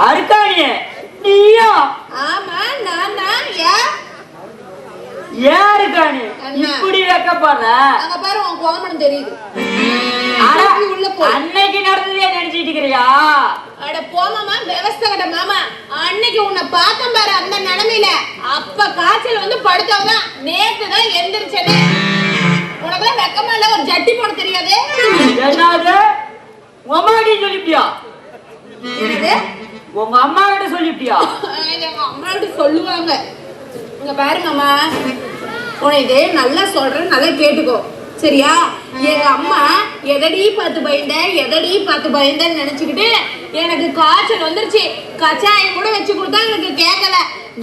அருக்காணி நீயா? ஆமா நான் தான். ஏன் அருக்காணி இப்படி வைக்கப்படுற? அங்க பாரு உன் கோமணம் தெரியுது. அன்னைக்கு நடந்ததே நினைச்சிட்டு இருக்கிறியா? அட போமாமா விவசாய கட்ட மாமா, அன்னைக்கு உன்னை பார்த்தேன் பாரு அந்த நிலைமையில. அப்ப காய்ச்சல் வந்து படுத்தவங்க நேத்து தான் எந்திரிச்சது. உனக்குலாம் வெக்கமா இல்ல? ஒரு ஜட்டி போட தெரியாது? என்னது உங்க அம்மா கிட்ட சொல்லிட்டியா? என்னது உங்க அம்மா கிட்ட சொல்லிட்டியா? எங்க அம்மா கிட்ட சொல்லுவாங்க. இங்க பாரு மாமா, உனக்கு நல்லா சொல்றேன், நல்லா கேட்டுக்கோ சரியா? எங்க அம்மா எதடி பார்த்து பயந்தன்னு நினைச்சுக்கிட்டு எனக்கு காய்ச்சல் வந்துருச்சு. கச்சாயம் கூட வச்சு கொடுத்தா எனக்கு கேட்கல.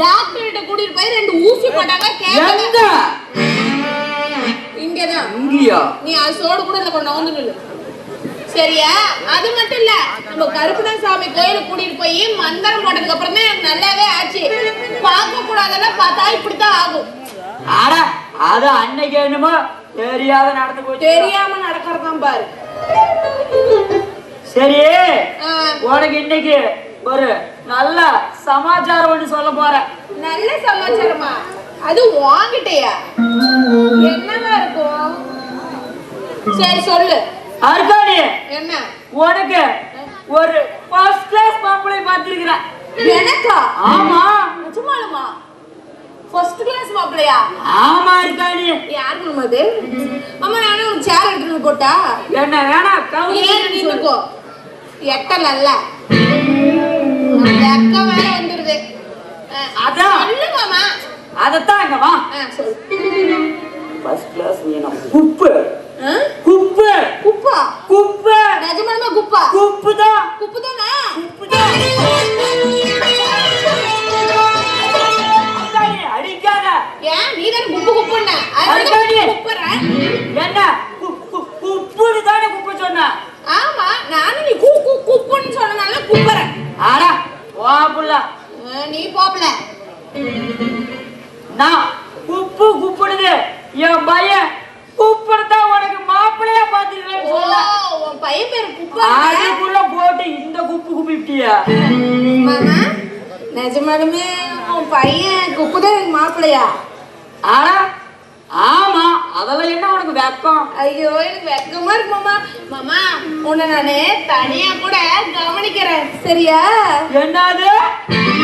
டாக்டர் கிட்ட கூட்டிட்டு போய் 2 ஊசி போட்டாங்க, கேட்கல. இங்கதான். நீ அது சோடு கூட இல்ல, கொண்டு வந்து நில்லு சரியா? அது மட்டும் இல்ல, நம்ம கருப்பணன் சாமி கோயிலுக்கு கூட்டிட்டு போய் மந்திரம் போட்டதுக்கு அப்புறம் தான் எனக்கு நல்லாவே ஆச்சு. பார்க்க கூடாதெல்லாம் பார்த்தா இப்படித்தான் ஆகும். ஆடா அது அன்னைக்கு என்னமோ தெரியாத நடந்து போச்சு. தெரியாம நடக்கிறதான் பாரு. சரி, உனக்கு இன்னைக்கு ஒரு நல்ல சமாச்சாரம் ஒண்ணு சொல்ல போறேன். நல்ல சமாச்சாரமா? அது வாங்கிட்டயா? என்னவா இருக்கும்? சரி சொல்லு. அர்காணி, என்ன? உனக்கு ஒரு ஃபர்ஸ்ட் கிளாஸ் மாப்பிள்ளை பார்த்திருக்கிறேன். எனக்கா? ஆமா. நிஜமாலுமா? ஃபர்ஸ்ட் கிளாஸ் மாப்பிள்ளையா? ஆமா அர்காணி. யாருக்கு அது? அம்மா நானே ஒரு சேர் எடுத்து போட்டா என்ன வேணா கவுனி நின்னுக்கோ. எட்டலல்ல வெக்க வேற வந்துருது. அதான் சொல்லுமாமா. அதத்தான் இங்க வா. சொல்லு. ஃபர்ஸ்ட் கிளாஸ் வேணும். குப்பு குப்பா குப்பு. நிஜமாலுமா குப்பா? குப்புதான். குப்புதானா? குப்புதான். அடிக்காத. ஏன் நீ தான குப்பு குப்புன்னா? குப்புறேன். என்ன குப்புன்னு தானே குப்பு சொன்ன? ஆமா, நானும் நீ குப்புன்னு சொன்னனால குப்புறேன். ஆடா போப்புல. நீ போப்பல. நான் குப்புடுது. என் பையன் குப்புடுதா உனக்கு மாப்பிள்ளையா பாத்துக்கிறேன்னு சொல்ல. உன் பையன் பேரு குப்பா? அதுக்குள்ள போட்டு இந்த குப்பிட்டியா? மாமா நிஜமாலுமே உன் பையன் குப்புதான் எனக்கு மாப்பிள்ளையா? ஆடா ஆமா. அதெல்லாம் என்ன உனக்கு வெக்கம்? ஐயோ எனக்கு வெக்கமா இருக்கு மாமா. மாமா உன்னை நானு தனியா கூட கவனிக்கிறேன் சரியா? என்னது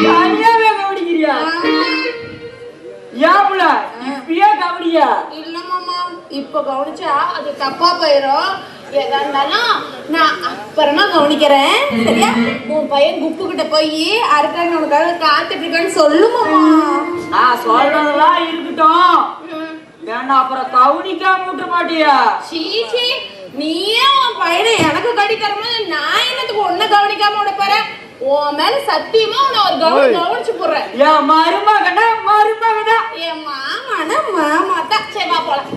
தனியாவே கவனிக்கிறியா? ஏப்புல இப்பயே கவனியா? இல்ல மாமா, இப்ப கவனிச்சா அது தப்பா போயிரும். எதா இருந்தாலும் நான் அப்புறமா கவனிக்கிறேன் சரியா? உன் பையன் குப்பு கிட்ட போய் அறுக்கான்னு உனக்காக காத்துட்டு இருக்கான்னு சொல்லு மாமா. நான் சொல்றதெல்லாம் இருக்கட்டும். வேணா அப்புறம் கவனிக்காம விட்டு மாட்டியா? சீச்சி, நீயே உன் பையனை எனக்கு கட்டி தரும்போது நான் என்னத்துக்கு உன்னை கவனிக்காம விட போறேன்? உன் மேல சத்தியமா உன்னை ஒரு கவனிச்சு போடுறேன். என் மருமகனா மருமகனா? என் மாமானா மாமா தான். சரி வா போலாம்.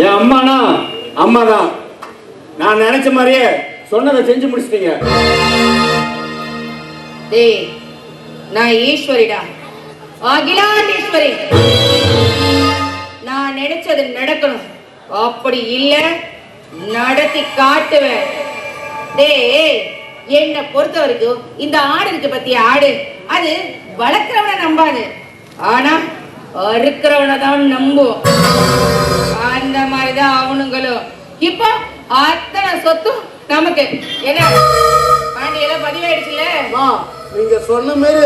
என் அம்மானா அம்மாதான். நான் நினைச்ச மாதிரியே சொன்னதை செஞ்சு முடிச்சிட்டீங்க. டேய், நான் ஈஸ்வரிடா, அகிலாண்டேஸ்வரி. நான் நினைச்சது நடக்கணும். அப்படி இல்ல நடத்தி காட்டுவேன். டேய், என்னை பொறுத்த வரைக்கும் இந்த ஆடு இருக்கு பத்திய ஆடு, அது வளர்க்கிறவனை நம்பாது, ஆனா அறுக்கிறவனை தான் நம்பும். அந்த மாதிரிதான் அவனுங்களும். இப்போ அத்தனை சொத்தும் நமக்கு. என்ன பாண்டியெல்லாம் பதிவாயிடுச்சுல? நீங்க சொன்ன மாதிரி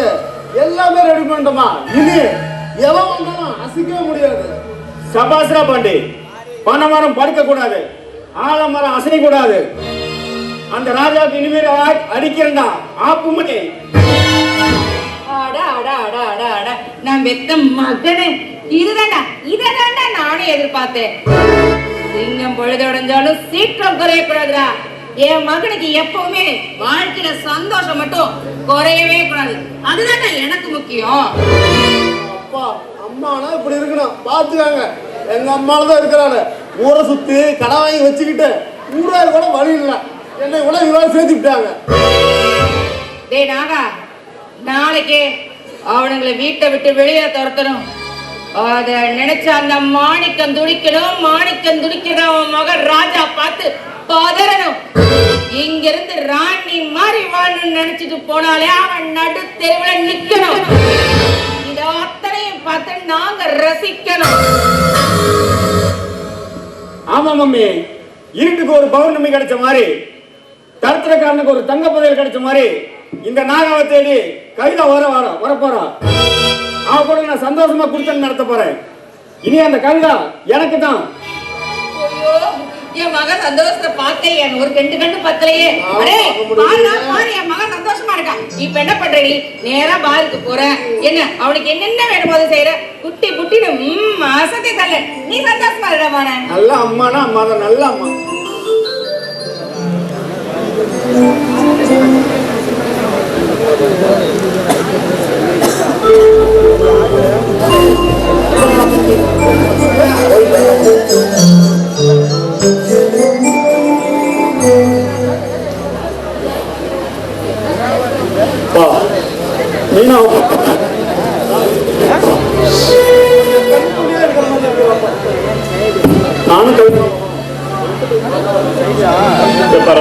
எல்லாமே ரெடி பண்ணிட்டோமா? இனி எவன் வந்தாலும் அசைக்கவே முடியாது. சபாஸ்ரா பாண்டி, பனைமரம் படுக்க கூடாது, ஆலமரம் அசைக்க கூடாது. அந்த ராஜாவுக்கு இனிமேல் அடிக்கிறா ஆப்பு மணி. நான் வெத்த மகனே, இததாண்டா நானும் எதிர்பார்த்தேன். சிங்கம் பொழுதடைஞ்சாலும் சீக்கிரம் குறையக்கூடாதுடா. என் மகனுக்கு எப்பவுமே வாழ்க்கையில சந்தோஷம் மட்டும் குறையவே கூடாது. அதுதான்டா எனக்கு முக்கியம். அப்பா அம்மானா இப்படி இருக்கணும் பாத்துக்காங்க. எங்க அம்மாலதான் இருக்கிறாரு. ஊரை சுத்தி கடை வாங்கி வச்சுக்கிட்டு ஊரே கூட வழி இல்லை. என்னை கூட இவ்வளவு சேர்த்துக்கிட்டாங்க. டேய் நாகா, நாளைக்கு அவனுங்களை வீட்டை விட்டு வெளியே துரத்தணும். அத நினைச்ச அந்த மாணிக்கம் துடிக்கணும் அவன் மகன் ராஜா பார்த்து பதறணும். இங்கிருந்து ராணி மாதிரி வாழணும்னு நினைச்சிட்டு போனாலே அவன் நடு தெருவில் நிக்கணும். இத அத்தனையும் பார்த்து நாங்க ரசிக்கணும். ஆமா மம்மி, இருட்டுக்கு ஒரு பௌர்ணமி கிடைச்ச மாதிரி, தரத்திரக்காரனுக்கு ஒரு தங்க புதையல் கிடைச்ச மாதிரி இந்த நாகாவை தேடி கவிதா வரப்போறா. அவ கூட நான் சந்தோஷமா குடுத்தல் நடத்த போறேன். இனி அந்த கவிதா எனக்கு தான். என் மகன் சந்தோஷத்தை பார்க்க என் ஒரு கண்டு பத்தலையே. என் மகன் சந்தோஷமா இருக்கான். இப்ப என்ன பண்ற? நீ நேரா பாருக்கு போற. என்ன அவனுக்கு என்னென்ன வேணுமோ அதை செய்யற. குட்டி புட்டின்னு அசத்தை தள்ள. நீ சந்தோஷமா இருடா. நல்ல அம்மானா அம்மா தான், நல்ல அம்மா.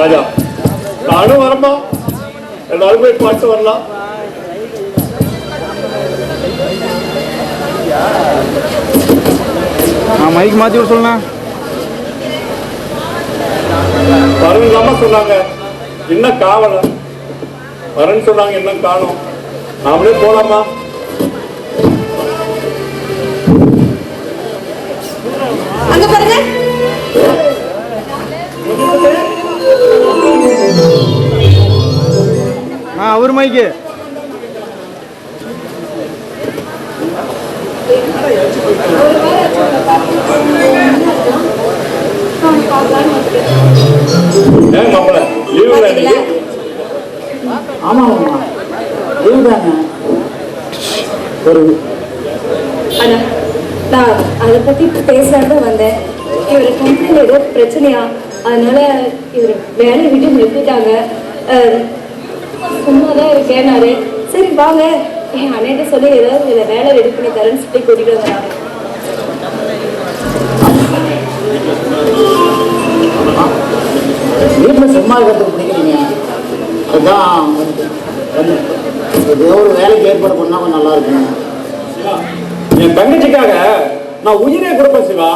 ராஜா நானும் வரமா, எல்லாரும் போய் பாட்டு வரலாம். மைக் மாத்தி விட சொல்லலாம். வரலாமா சொன்னாங்க, என்ன காவல வரன்னு சொன்னாங்க, என்ன காணும். நாமளே போலாமா? அங்க பாருங்க. அவர் மைக்கு ஆமா லீவ் தானே. நான் அதை பத்தி பேசலான்னு வந்தேன். இவரு கம்பெனில ஏதோ பிரச்சனையா, அதனால இவர் வேலையை விட்டு நிறுத்திட்டாங்க. சும்மாதான் இருக்கேன்னாரு. சரி வாங்க, என் அண்ணன்ட்ட சொல்லி ஏதாவது இதில் வேலை ரெடி பண்ணி தரேன்னு சொல்லி கூட்டிட்டு வந்தாங்க. வீட்டில் சும்மா இருக்கிறதுக்கு பிடிக்கிறீங்க, அதுதான் ஏதோ ஒரு வேலைக்கு ஏற்பாடு பண்ணா கொஞ்சம் நல்லா இருக்குங்க. என் தங்கச்சிக்காக நான் உயிரே கொடுப்பேன் சிவா.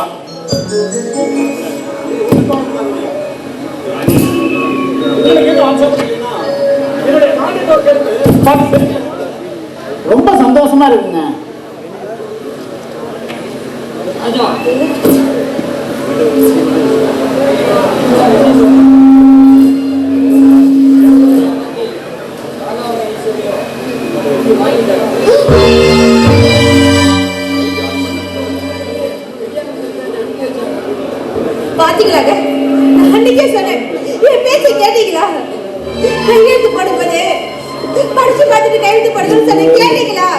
ரொம்ப சந்தோஷமா இருக்குங்க. பாத்தீங்களாங்க, அன்னைக்கே சொன்னேன், என் பேச்சை கேட்டீங்களா? கையெழுத்து போடும்போது படிச்சு பார்த்துட்டு கையெழுத்து போடுறதுன்னு சொன்னேன், கேட்டீங்களா?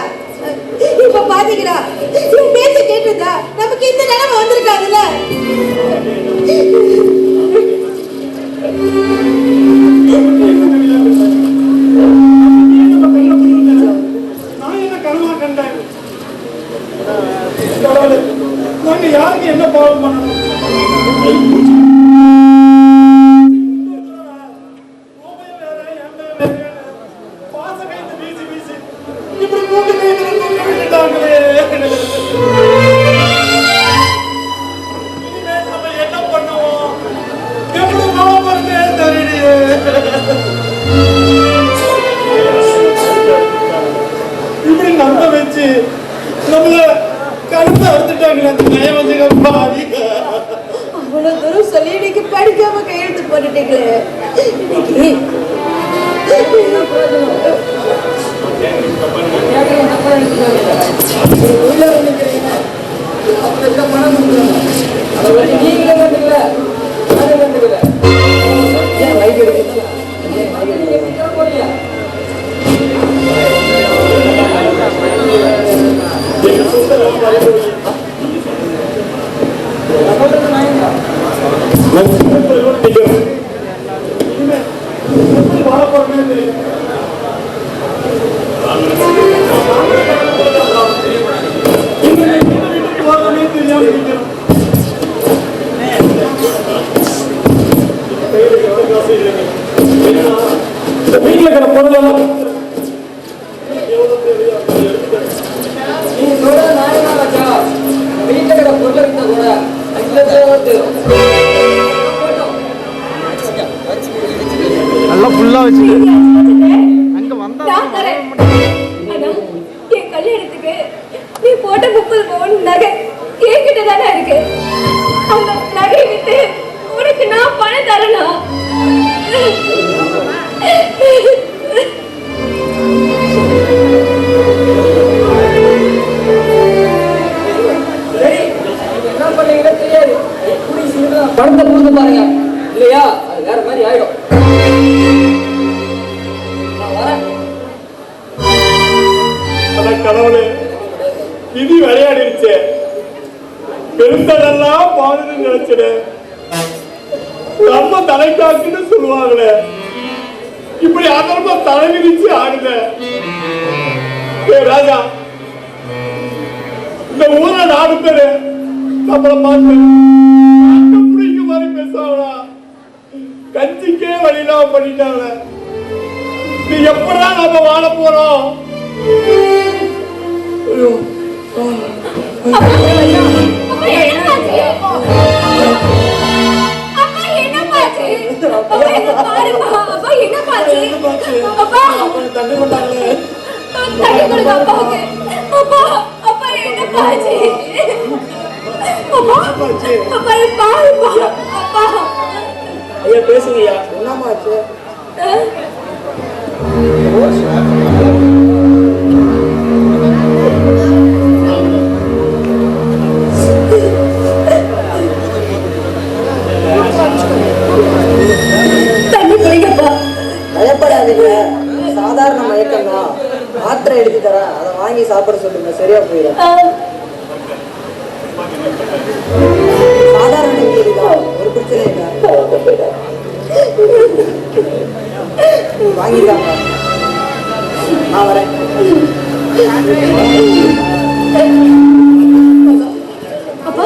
இப்ப பாத்தீங்களா, என் பேச்சை கேட்டுதா நமக்கு இந்த நிலைமை வந்திருக்காதுல்ல. நான் என்ன கருமா கண்டேன்? நாங்க யாருக்கு என்ன பாவம் பண்ணணும்? இப்படி நம்ப வச்சு நம்மள கழுத்தை அறுத்துட்டாங்களே அந்த நயவஞ்சக பாவி. அவ்வளவு தூரம் சொல்லி இன்னைக்கு படிக்காம கையெழுத்து போட்டுட்டீங்களே. வாழ போறேன்னு தெரியும். காசு இல்லைங்க. இந்த வீட்டுல இருக்கிற பொருள் எல்லாம் நீ சொல்ற நாயனா ராஜா வீட்டுல இருக்கிற பொருளை வித்த கூட 5 லட்சம் தேவை. நல்லா ஃபுல்லா வச்சு அங்க வந்தா நான் தரேன். ஆனா, என் கல்யாணத்துக்கு நீ போட்ட 30 பவுன் நகை என்கிட்ட தானே இருக்கு. அந்த நகையை வித்து உனக்கு நான் பணம் தரணும். சரி, என்ன பண்ணீங்கன்னா தெரியாது. எப்படி சீக்கிரம் பணத்தை கொடுத்து பாருங்க, இல்லையா அது வேற மாதிரி ஆயிடும். நான் வரேன். கடவுளே, விதி விளையாடிருச்சு. பெருந்ததெல்லாம் பாதுன்னு நினைச்சது. நம்ம தலைக்காக்குன்னு சொல்லுவாங்களே, இப்படி அதர்ம தலை விரிச்சு ஆடுத. ராஜா, இந்த ஊரை 4 பேரு நம்மள பார்த்து பிடிக்க மாதிரி பேசுவாங்களா? கஞ்சிக்கே வழியில்லாம பண்ணிட்டாங்க. நீ எப்பதான் நம்ம வாழ போறோம்? ஐயோ, அப்பா என்னாச்சு? அப்பா என்னப்பாச்சு? அப்பா என்ன பாருப்பா. அப்பா என்னப்பாச்சு? அப்பா தண்ணி கொண்டாங்களே. தண்ணி கொடுங்க அப்பாவுக்கு. அப்பா அப்பா என்னப்பாச்சு? அப்பா அப்பா பாருப்பா. அப்பா ஐயா பேசுங்கய்யா, என்னமாச்சு? தண்ணி குடிங்கப்பா. பயப்படாதீங்க, சாதாரண மயக்கம் தான். மாத்திரை எடுத்து தரேன், அதை வாங்கி சாப்பிட சொல்லுங்க, சரியா போயிடும். சாதாரண நெஞ்சு தான், ஒரு பிரச்சனை இல்லை. வாங்கிட்டாங்க, நான் வரேன். அப்பா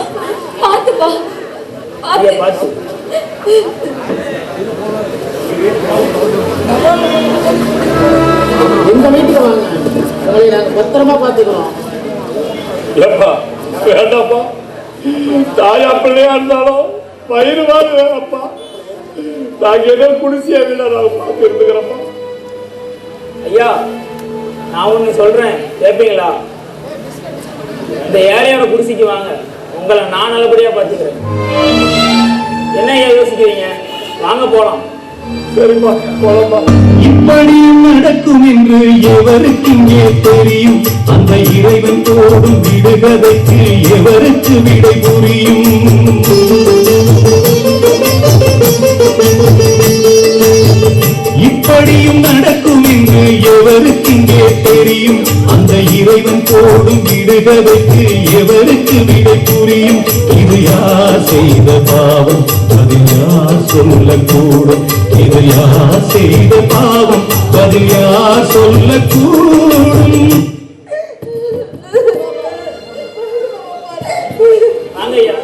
பாத்துப்பா, பாத்து. இந்த வீட்டுக்கு வாங்க, உங்களை நாங்க பத்திரமா பாத்துக்கிறோம். ஏப்பா வேண்டாப்பா, தாயா பிள்ளையா இருந்தாலும் வயிறு வாரு வேணப்பா. நாங்க ஏதோ குடிசையா வீட நாங்க பார்த்து இருந்துக்கிறோம்ப்பா. ஐயா, நான் ஒண்ணு சொல்றேன், கேட்பீங்களா? இந்த ஏழையோட குடிசைக்கு வாங்க, உங்களை நான் நல்லபடியா பார்த்துக்கிறேன். என்ன ஐயா யோசிக்கிறீங்க? வாங்க போலாம். சரிப்பா, போலப்பா. இப்படியும் நடக்கும் என்று எவருக்கு இங்கே தெரியும்? அந்த இறைவன் போடும் விடுகதைக்கு எவருக்கு விடை புரியும்? இப்படியும் நடக்கும் என்று எவருக்கு இங்கே தெரியும்? அந்த இறைவன் போடும் விடுகதைக்கு எவருக்கு விடை புரியும்? இது யார் செய்த பாவம், அதில் யார் சொல்லக்கூடும்? இது யார் செய்த பாவம், அதில் யார் சொல்லக்கூடும்? வாங்க ஐயா.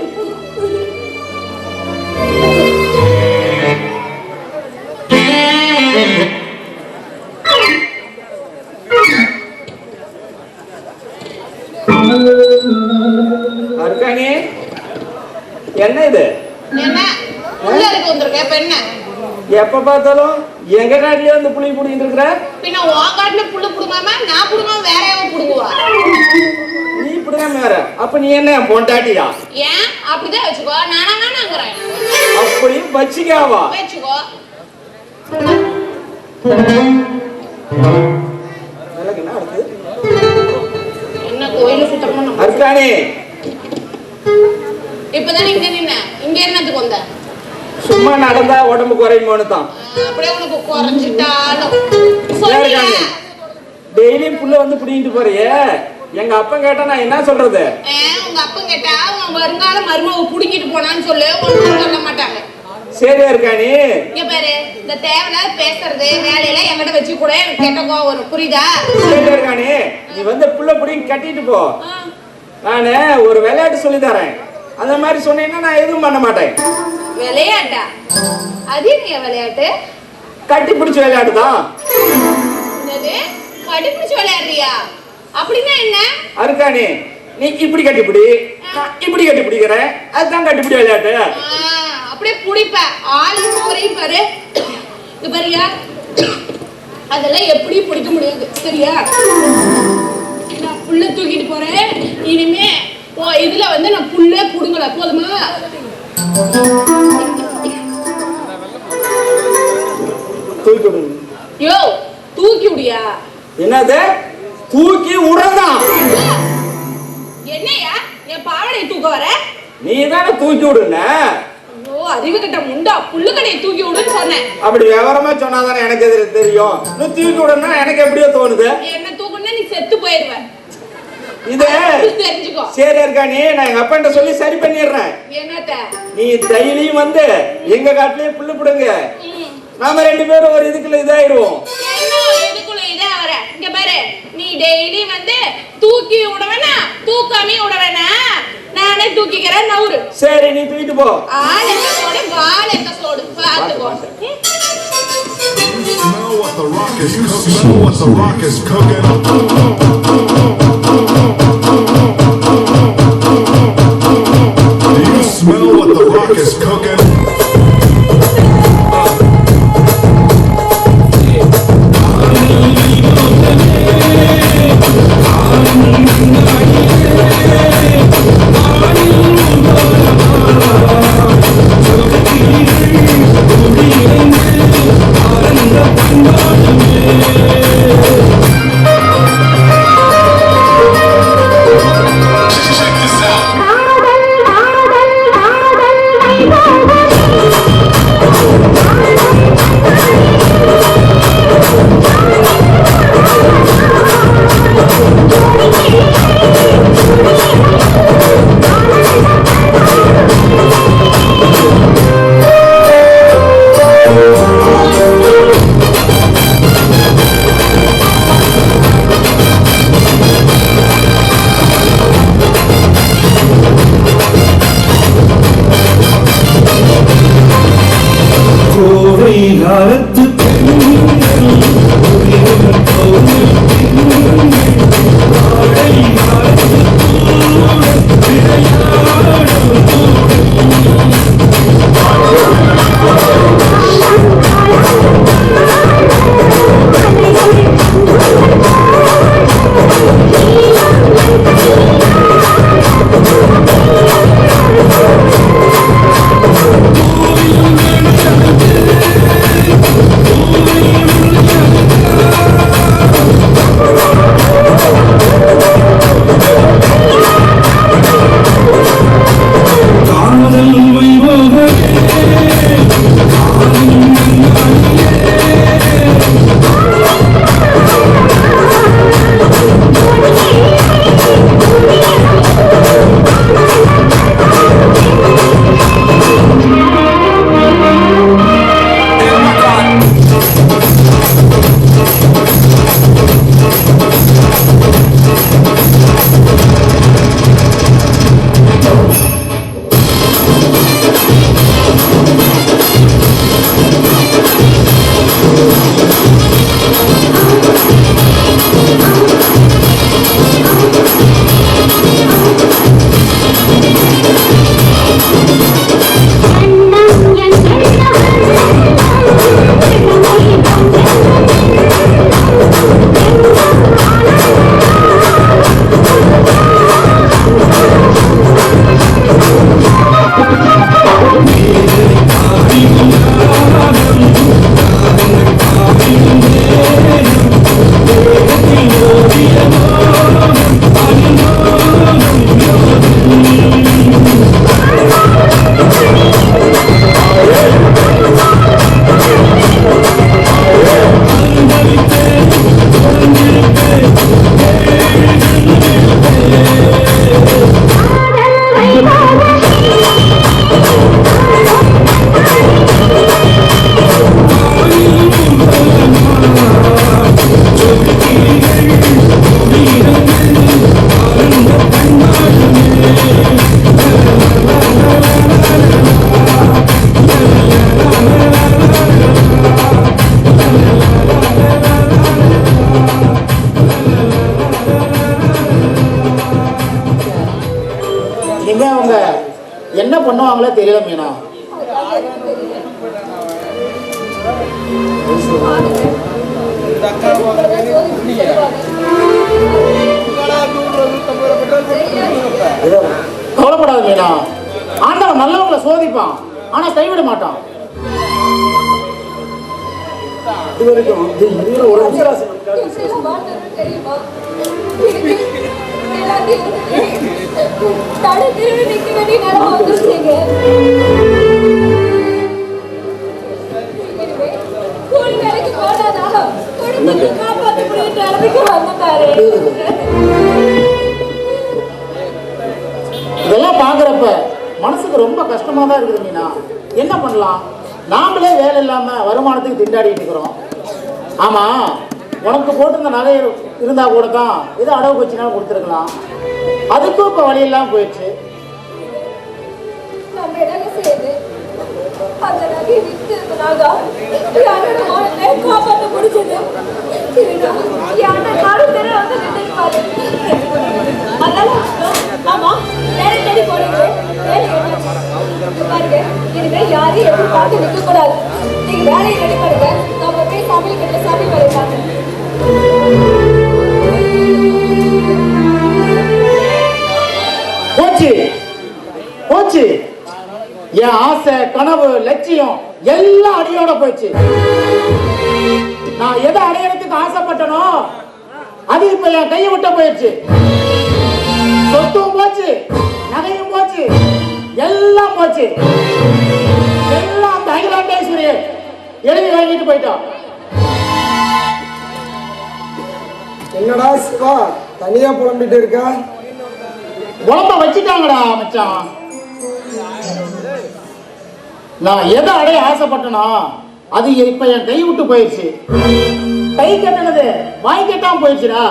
அருக்காணி, என்ன இது? என்ன உள்ள இருக்கு வந்திருக்க? இப்ப என்ன? எப்ப பார்த்தாலும் எங்க காட்டிலே வந்து புளி புடிங்கிட்டு இருக்கிற. பின்ன உன் காட்டுல புல்லு புடுங்காம நான் புடுங்காம வேற யாரும் புடுங்குவா? நீ புடுங்காம வேற, அப்ப நீ என்ன பொண்டாட்டியா? ஏன் அப்படிதான் வச்சுக்கோ, நானாங்கிறேன். அப்படியும் வச்சுக்காவா? வச்சுக்கோ. என்ன அடுத்து? என்ன கோயில சுத்தம் பண்ண? அருக்காணி, இப்பதான் இங்க நின்ன, இங்க என்னத்துக்கு வந்த? சும்மா நடந்தா உடம்பு குறையுமோன்னு தான். அப்படியே உனக்கு குறைஞ்சிட்டாலும் சொல்லியா? டெய்லியும் புள்ள வந்து புடிங்கிட்டு போறியே, எங்க அப்பா கேட்டா நான் என்ன சொல்றது? உங்க அப்பன் கேட்டா உன் வருங்கால மருமக புடிங்கிட்டு போனான்னு சொல்லு, ஒன்றும் சொல்ல மாட்டாங்க. சரியா இருக்காணி? இங்க பாரு, இந்த தேவையில்லாத பேசுறது வேலையெல்லாம் என்கிட்ட வச்சு கூட எனக்கு கெட்ட கோவம் வரும், புரியுதா? சரியா இருக்காணி? நீ வந்து புள்ள புடிங்கி கட்டிட்டு போ. நானு ஒரு விளையாட்டு சொல்லி தரேன், அந்த மாதிரி சொன்னீங்கன்னா நான் எதுவும் பண்ண மாட்டேன். விளையாட்டா? அது என்ன விளையாட்டு? கட்டி பிடிச்ச விளையாட்டுதான். என்னது கட்டிப்பிடிச்சு விளையாடுறியா? அப்படின்னா என்ன? அருக்காணி, நீ இப்படி கட்டிப்பிடி, இப்படி கட்டி பிடிக்கிறேன், அதுதான் கட்டிப்பிடி விளையாட்டு. அப்படியே புடிப்ப ஆளு போறையும் பாரு. இது பாரியா, அதெல்லாம் எப்படி பிடிக்க முடியாது சரியா? நான் புள்ள தூக்கிட்டு போறேன். இனிமே இதுல வந்து நான் புள்ள புடுங்கல, போதுமா? தூக்கி விடு. யோ தூக்கி விடியா? என்னது தூக்கி விடுறதான்? என்னையா என் பாவடை தூக்க வர? நீ தானே தூக்கி விடுன. ஐயோ அறிவு கட்ட முண்டா, புல்லுக்கடையை தூக்கி விடுன்னு சொன்னேன். அப்படி விவரமா சொன்னாதானே எனக்கு எது தெரியும். நீ தூக்கி விடனா எனக்கு எப்படியோ தோணுது. என்ன தூக்குனா நீ செத்து போயிருவ. இது தெரிஞ்சுக்கோ. சரி இருக்கானே, நான் எங்க அப்பா சொல்லி சரி பண்ணிடுறேன். என்னத்த? நீ டெய்லியும் வந்து எங்க காட்டுலயே புல்லு பிடுங்க. நாம ரெண்டு பேரும் ஒரு இதுக்குள்ள இதாயிருவோம். என்ன இதுக்குள்ள இதா வர? இங்க பாரு, நீ டெய்லி வந்து தூக்கி விடவேனா தூக்காமே விடவேனா? நானே தூக்கிக்கிறேன் நவுரு. சரி நீ தூக்கிட்டு போ. ஆள் எத்த சோடு வால் எத்த சோடு பாத்துக்கோ. Smell what the rock is cooking. Smell what the rock is cooking. Do you smell what the rock is cooking? கவலைப்படாத மீனா, ஆண்டவன் நல்லவங்களை சோதிப்பான், ஆனா கைவிட மாட்டான். இது வரைக்கும் ஒரு அஞ்சராசி தெரியுமா? தடை திருவி நிக்க வேண்டிய நேரம் வந்துருச்சீங்க. கூலி வேலைக்கு போனாதா குடும்பத்தை காப்பாற்ற முடியும் நிலைமைக்கு வந்துட்டாரு. இதெல்லாம் பாக்குறப்ப மனசுக்கு ரொம்ப கஷ்டமா தான் இருக்குது மீனா. என்ன பண்ணலாம்? நாமளே வேலை இல்லாம வருமானத்துக்கு திண்டாடிட்டு இருக்கிறோம். ஆமா, உனக்கு போட்டிருந்த நகை இருந்தா கூட தான் ஏதோ அடவு வச்சுனாலும் கொடுத்துருக்கலாம். அதுக்கும் இப்ப வழி இல்லாம போயிடுச்சு. நம்ம என்ன செய்யுது? அந்த நகை வித்துனாதா யாரோட மானத்தை காப்பாற்ற முடிஞ்சது. யாரோட காலத்துல வந்து நின்றுப்பாரு. அதெல்லாம் ஆமா வேலை தேடி போறீங்க. பாருங்க, இனிமே யாரையும் எப்படி பார்த்து நிற்க கூடாது. நீங்க வேலையை ரெடி பண்ணுங்க. நம்ம போய் சமையல் கிட்ட சமையல் வேலை பார்த்து போச்சு போச்சு. என் ஆசை, கனவு, லட்சியம் எல்லாம் அடியோட போயிடுச்சு. நான் எதை அடையறதுக்கு ஆசைப்பட்டனோ அது இப்ப என் கையை விட்ட போயிடுச்சு. சொத்தும் போச்சு, நகையும் போச்சு, எல்லாம் போச்சு. எல்லாம் அந்த அகிலாண்டேஸ்வரி எழுதி வாங்கிட்டு போயிட்டோம். என்னடா சிவா தனியா புலம்பிட்டு இருக்க? உடம்ப வச்சுட்டாங்கடா மச்சான். நான் எதை அடைய ஆசைப்பட்டனோ அது இப்ப என் கை விட்டு போயிடுச்சு. கை கட்டினது வாய் கட்டாம போயிடுச்சுடா.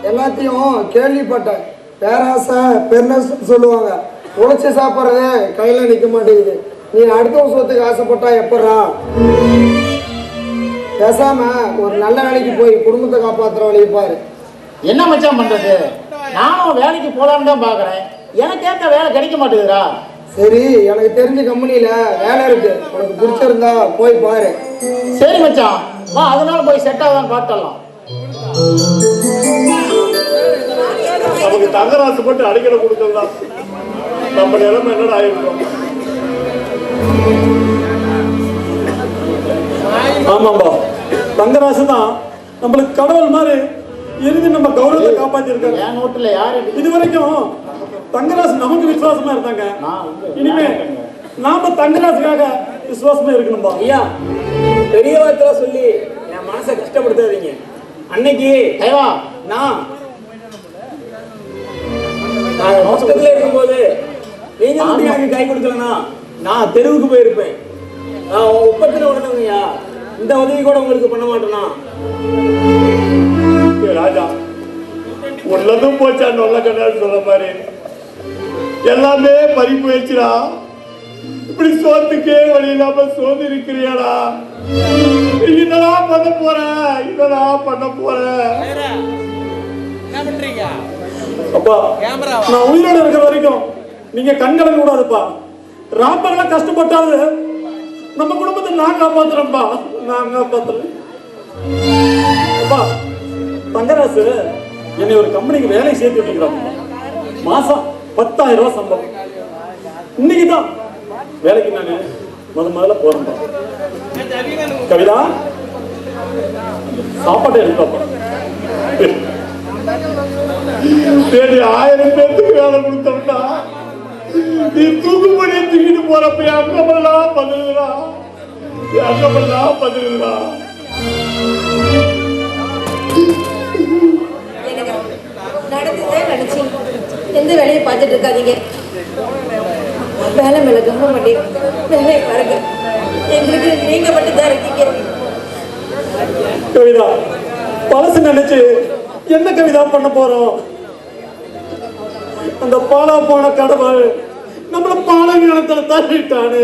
எல்லாத்தையும் கேள்விப்பட்டேன். பேராசை பெருநஷ்டம் சொல்லுவாங்க. உழைச்சி சாப்பிட்றதே கையில நிக்க மாட்டேங்குது. நீ அடுத்த சொத்துக்கு ஆசைப்பட்டா எப்படா? பேசாம ஒரு நல்ல வேலைக்கு போய் குடும்பத்தை காப்பாத்துற வழியை பாரு. என்ன மச்சான் பண்றது? நானும் வேலைக்கு போலான்னு தான் பாக்குறேன். எனக்கு ஏத்த வேலை கிடைக்க மாட்டேங்குதுடா. சரி, எனக்கு தெரிஞ்ச கம்பெனியில வேலை இருக்கு. உனக்கு பிடிச்சிருந்தா போய் பாரு. சரி மச்சான், வா, அதனால போய் செட் ஆகான்னு பார்த்துடலாம். நமக்கு தங்கராசு போட்டு அடிக்கடி கொடுக்கலாம். நம்ம நிலைமை என்னடா ஆயிருக்கும்? ஆமாம்பா, தங்கராசு தான் நம்மளுக்கு கடவுள் மாதிரி இருந்து நம்ம கௌரவத்தை காப்பாத்திருக்காங்க. என் நோட்டுல யாரு இது வரைக்கும் தங்கராசு நமக்கு விசுவாசமா இருந்தாங்க. இனிமே நாம தங்கராசுக்காக விசுவாசமா இருக்கணும்பா. ஐயா, பெரிய வார்த்தை சொல்லி என் மனசை கஷ்டப்படுத்தாதீங்க. அன்னைக்கு நான் ஹாஸ்பிட்டல்ல இருக்கும்போது நீங்க மட்டும் எனக்கு கை கொடுக்கலன்னா நான் தெருவுக்கு போயிருப்பேன். நான் ஒப்பத்தின உடனேங்கய்யா இந்த உதவி கூட உங்களுக்கு பண்ண மாட்டேனா? ராஜா, உள்ளதும் போச்சா நல்ல கண்ணாடி சொல்ல மாதிரி எல்லாமே பறி போயிடுச்சுடா. இப்படி சோத்துக்கே வழி இல்லாம சோது இருக்கிறியாடா. என்னடா பண்ண போற? என்னடா பண்ண போற? அப்பா, நான் உயிரோட இருக்கிற வரைக்கும் நீங்க கண்கலங்க கூடாதுப்பா. ராப்பெல்லாம் கஷ்டப்பட்டாலும் நம்ம குடும்பத்தை நான் காப்பாத்துறேன்ப்பா. நான் காப்பாத்துறேன். அப்பா, தங்கராசு என்னை ஒரு கம்பெனிக்கு வேலை சேர்த்து விட்டுக்கிறான். மாசம் 10,000 ரூபாய் சம்பளம். இன்னைக்குதான் வேலைக்கு நான் முதல்ல போறேன். கவிதா, சாப்பாட்டை எடுக்கப்பா. 1000 பேருக்கு வேலை கொடுத்தோம்னா நீ தூக்குப்படியை தூக்கிட்டு போறப்ப அங்கமெல்லாம் பதிலுடா. அங்கமெல்லாம் பதிலுடா. நடந்ததே நினைச்சு எந்த வேலையை பார்த்துட்டு இருக்காதீங்க. வேலை மேல கவனம் பண்ணி வேலையை பாருங்க. எங்களுக்கு நீங்க மட்டும்தான் இருக்கீங்க. கவிதா, பழசு நினைச்சு என்ன கவிதா பண்ண போறோம்? அந்த பாலா போன கடவுள் நம்மள பாலங்கணத்துல தள்ளிட்டானு.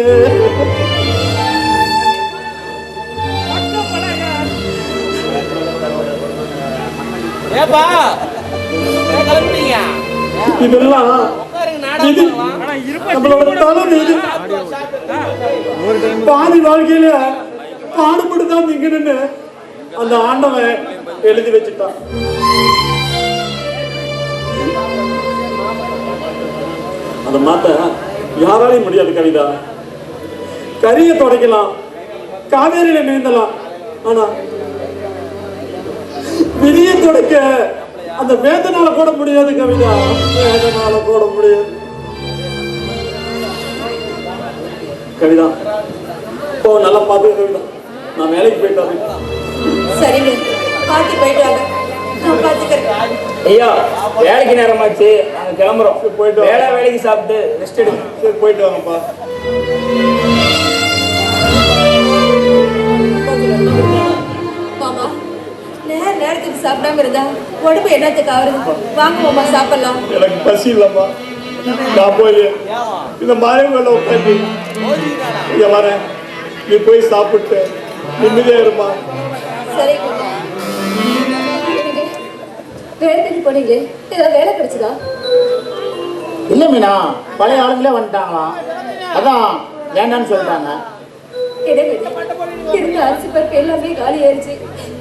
இதெல்லாம் விதி நம்மளோட தலை விதி. பாதி வாழ்க்கையில பாடுபட்டு தான் நிக்கணும்னு அந்த ஆண்டவன் எழுதி வச்சுட்டான். அதை மாத்த யாராலையும் முடியாது கவிதா. கரிய தொடக்கலாம், காவேரியில நீந்தலாம், ஆனா விதிய தொடக்க அந்த வேதனால கூட முடியாது கவிதா, வேதனால கூட முடியாது. கவிதா இப்போ நல்லா பாத்துக்க கவிதா, நான் வேலைக்கு போயிட்டு வரேன். சரிங்க, பார்த்து போயிட்டு வாங்க, நான் பார்த்துக்கிறேன். ஐயா வேலைக்கு நேரமாச்சு, நாங்க கிளம்புறோம். போயிட்டு வேலைக்கு சாப்பிட்டு ரெஸ்ட் எடுங்க. சரி போயிட்டு வாங்கப்பா. மாமா நேரத்துக்கு சாப்பிடாம இருந்தா உடம்பு என்னத்துக்கு ஆகுறது? வாங்க மாமா சாப்பிடலாம். எனக்கு பசி இல்லம்மா, நான் போய் இந்த மழை மேல உட்காந்து இங்க வரேன். நீ போய் சாப்பிட்டு நிம்மதியா இருமா. சரி வேலை தேடி போனீங்க, ஏதாவது வேலை கிடைச்சதா? இல்ல மீனா, பழைய ஆளுங்களே வந்துட்டாங்களாம், அதான் வேண்டான்னு சொல்லிட்டாங்க. இருந்த அரிசி பருப்பு எல்லாமே காலி ஆயிடுச்சு.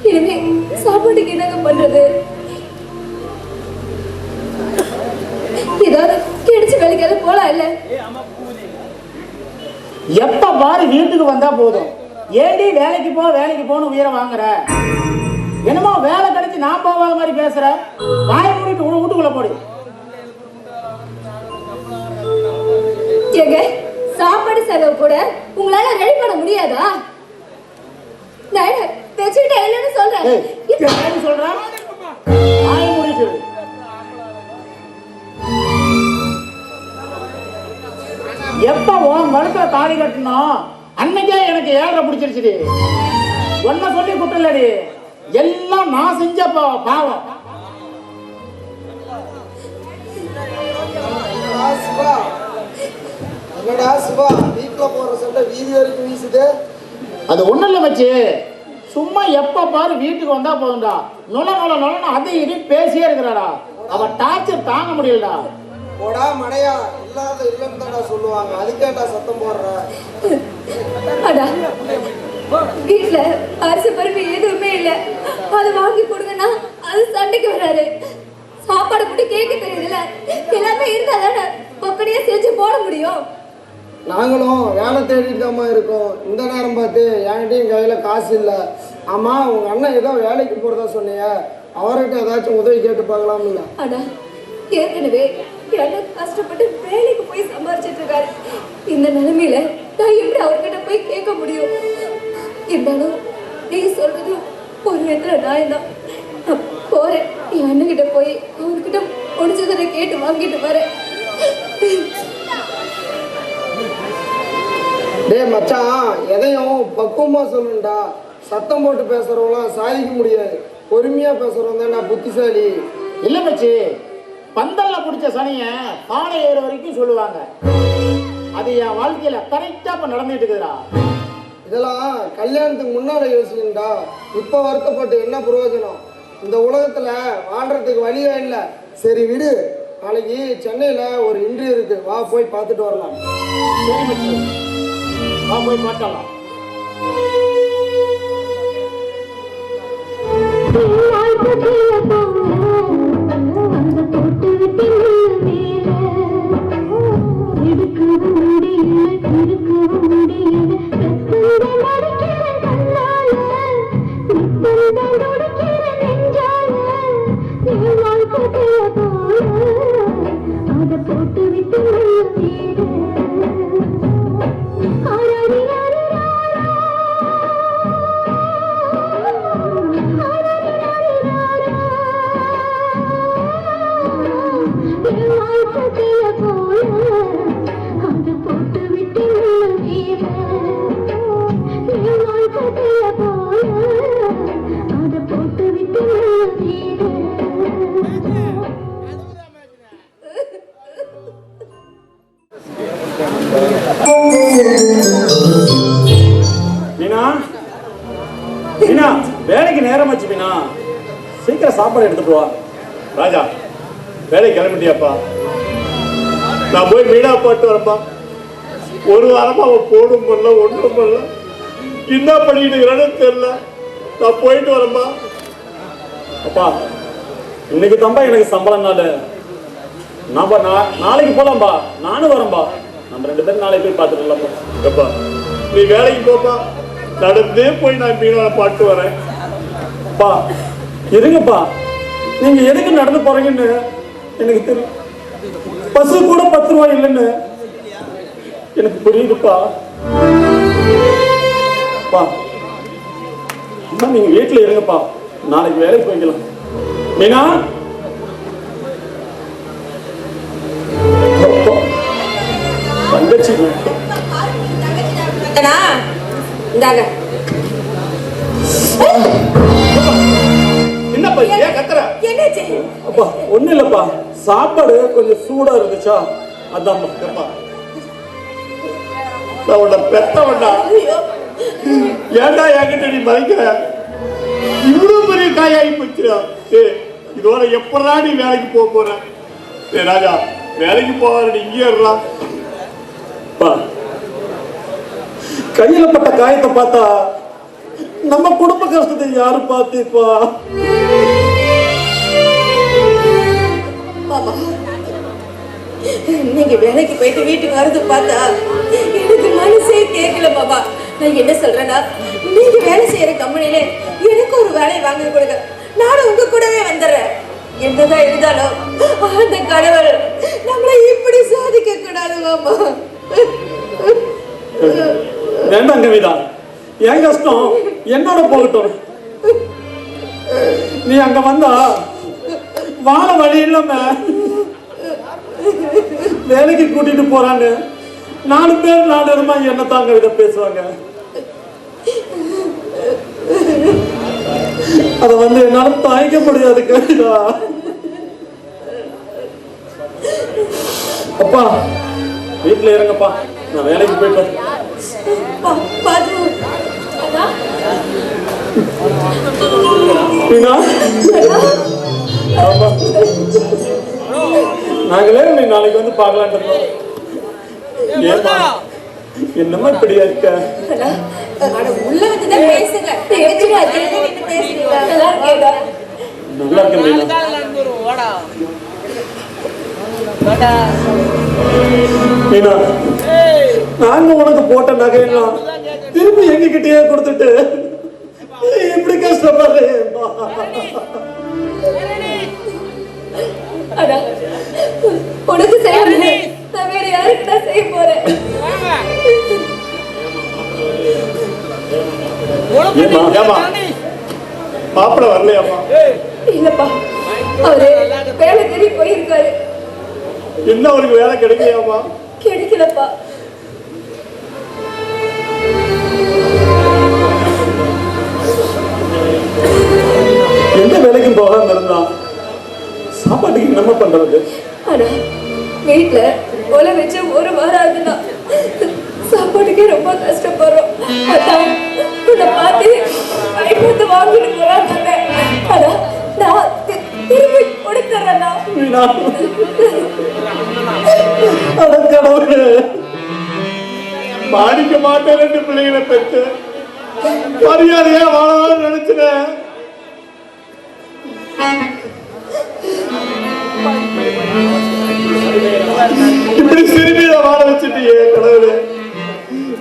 இனிமே சாப்பாட்டுக்கு என்னங்க பண்றது? ஏதாவது கிடைச்ச வேலைக்காவது போலாம் இல்ல? எப்ப பாரு வீட்டுக்கு வந்தா போதும், ஏண்டி வேலைக்கு போன்னு உயிரை வாங்குற? என்னமோ வேலை கிடைச்சு நான் போகாத மாதிரி பேசுற. வாய மூடிட்டு வீட்டுக்குள்ள போடு. ஏங்க சாப்பாடு செலவு கூட உங்களால ரெடி பண்ண முடியாதா? நான் வச்சுக்கிட்ட இல்லைன்னு சொல்றேன். சொல்றேன், வாய மூடிட்டு. எப்ப உன் மனசுல தாலி கட்டணும் அன்னைக்கே எனக்கு ஏழரை பிடிச்சிருச்சு. ஒன்ன சொல்லி குற்றம் இல்லடி, எல்லாம் நான் செஞ்ச பாவம். என்னடா சிவா, வீட்டுல போற சண்டை வீதி வரைக்கும் வீசுது. அது ஒண்ணும் இல்ல மச்சி, சும்மா எப்ப பாரு வீட்டுக்கு வந்தா போதும்டா, நொல அதை இனி பேசியே இருக்கிறாடா. அவ டார்ச்சர் தாங்க முடியலடா. போடா மடையா, இல்லாத இல்லன்னு தான்டா சொல்லுவாங்க, அதுக்கேண்டா சத்தம் போடுற? அடா வீட்டுல அரிசி பருப்பு எதுவுமே இல்ல, அதை வாங்கி கொடுங்கன்னா அது சண்டைக்கு வராது. சாப்பாடு மட்டும் கேட்க தெரியுதுல்ல, எல்லாமே இருந்தா தானே பக்கடியே செஞ்சு போட முடியும். நாங்களும் வேலை தேடிட்டு தாம்மா இருக்கோம். இந்த நேரம் பார்த்து என்கிட்டயும் கையில காசு இல்லை. ஆமா, உங்க அண்ணன் ஏதோ வேலைக்கு போறதா சொன்னீங்க, அவர்கிட்ட ஏதாச்சும் உதவி கேட்டு பார்க்கலாம் இல்ல? அடா ஏற்கனவே எல்லாம் கஷ்டப்பட்டு வேலைக்கு போய் சம்பாரிச்சிட்டு இருக்காரு. இந்த நிலைமையில நான் எப்படி அவர்கிட்ட போய் கேட்க முடியும்? இருந்தாலும் நீ சொல்றது ஒரு இடத்துல நான் போறேன். என் அண்ணன்கிட்ட போய் அவர்கிட்ட முடிச்சதை கேட்டு வாங்கிட்டு வரேன். டேய் மச்சான், எதையும் பக்குவமா சொல்லுண்டா. சத்தம் போட்டு பேசுறவங்களாம் சாதிக்க முடியாது, பொறுமையா பேசுறவங்க தான் நான் புத்திசாலி. இல்ல மச்சி, பந்தல்ல பிடிச்ச சனிய பானை ஏற வரைக்கும் சொல்லுவாங்க. அது என் வாழ்க்கையில கரெக்டா இப்ப நடந்துட்டு இருக்குதுடா. இதெல்லாம் கல்யாணத்துக்கு முன்னால யோசிக்கண்டா. இப்ப வருத்தப்பட்டு என்ன பிரயோஜனம்? இந்த உலகத்துல வாழ்றதுக்கு வழியே இல்லை. சரி விடு, நாளைக்கு சென்னையில ஒரு இன்டர்வியூ இருக்கு, வா போய் பார்த்துட்டு வரலாம். சரி மச்சி, வா போய் பார்க்கலாம். வேலைக்கு நேரம் ஆச்சு மீனா, சீக்கிரம் சாப்பாடு எடுத்துட்டு வா. ராஜா வேலைக்கு கிளம்பிட்டியாப்பா? நான் போய் மீனா பாட்டு வரப்பா. ஒரு வாரமா அவன் போடும் பண்ணல ஒன்றும் பண்ணல. என்ன பண்ணிட்டு இருக்கிறான்னு தெரியல. நான் போயிட்டு வரப்பா. அப்பா இன்னைக்கு தம்பா எனக்கு சம்பளம் நாள். நான்ப்பா நாளைக்கு போலாம்பா. நானும் வரேன்பா. நம்ம 2 பேரும் நாளைக்கு போய் பார்த்துட்டு எப்பா நீ வேலைக்கு போப்பா. நடந்தே போய் நான் மீனா பாட்டு வரேன். அப்பா இருங்கப்பா. நீங்க எதுக்கு நடந்து போறீங்கன்னு எனக்கு தெரியும். பசு கூட 10 ரூபாய் இல்லைன்னு எனக்கு புரியுதுப்பா. நீங்க வீட்டுல இருங்கப்பா. நாளைக்கு வேலைக்கு போய்க்கலாம். மீனா தங்கச்சி இந்தாங்க. என்னப்பா ஏன் கத்துற? என்னாச்சு? அப்பா ஒண்ணு இல்லப்பா. சாப்பாடு கொஞ்சம் சூடா இருந்துச்சா அதான். நான் உன்னை பெத்தவன்டா. ஏன்டா என்கிட்ட நீ மறைக்கிற? இவ்வளவு பெரிய காயாகி போச்சுடா. இதோட எப்படா நீ வேலைக்கு போக போற? ராஜா வேலைக்கு போவாரு, நீ இங்கே இருடா. கையில பட்ட காயத்தை பார்த்தா நம்ம குடும்ப கஷ்டத்தை யாரு பார்த்துப்பா? நீங்க வேலைக்கு போயிட்டு வீட்டுக்கு வரது பார்த்தா எனக்கு மனசே கேட்கல பாபா. நான் என்ன சொல்றேன்னா, நீங்க வேலை செய்யற கம்பெனில எனக்கு ஒரு வேலையை வாங்கி கொடுங்க. நானும் உங்க கூடவே வந்துடுறேன். என்னதான் இருந்தாலும் அந்த கடவுள் நம்மளை இப்படி சாதிக்க கூடாது மாமா. வேண்டாம் கவிதா, என் கஷ்டம் என்னோட போகட்டும். நீ அங்க வந்தா வாழ வழி இல்லாம வேலைக்கு கூட்டிட்டு போறாங்க. 4 பேர் 4 இடமா என்ன தாங்க இதை பேசுவாங்க. அத என்னால தாய்க்க முடியாது கவிதா. அப்பா வீட்டுல இருங்கப்பா. நான் வேலைக்கு போயிட்டேன். நாங்களே நீ நாளைக்கு வந்து பார்க்கலான்னு இருந்தோம். ஏமா என்னமா இப்படியா இருக்க? உள்ள வந்துதான் பேசுங்க. நல்லா இருக்கு. நாங்க உனக்கு போட்ட நகையெல்லாம் திரும்பி எங்க கிட்டயே கொடுத்துட்டு இப்படி கஷ்டப்படுறேன். உனக்கு செய்யறது நான் வேற யாருக்கு தான் செய்ய போறேன்? மாப்பிள்ள வரலையாமா? இல்லப்பா, அவரு வேலை தேடி போயிருக்காரு. என்ன அவருக்கு வேலை கிடைக்கலையாமா? கிடைக்கலப்பா. எந்த வேலைக்கும் போகாம இருந்தா சாப்பாட்டுக்கு என்னமா பண்றது? ஆனா வீட்டுல ஒலை வச்சு 1 வாரம் ஆகுதுன்னா சாப்பாட்டுக்கே ரொம்ப கஷ்டப்படுறோம். அதான் உன்னை பார்த்து ஐம்பது வாங்கிட்டு போறாங்க. ஆனா நான் திரும்பி கொடுத்துறேன்னா மாடிக்க மாட்டேன். 2 பிள்ளைகளை பெற்று மரியாதையா வாழவான்னு நினைச்சினேன். இப்படி சிறுமியில வாழ வச்சுட்டியே கடவுளே,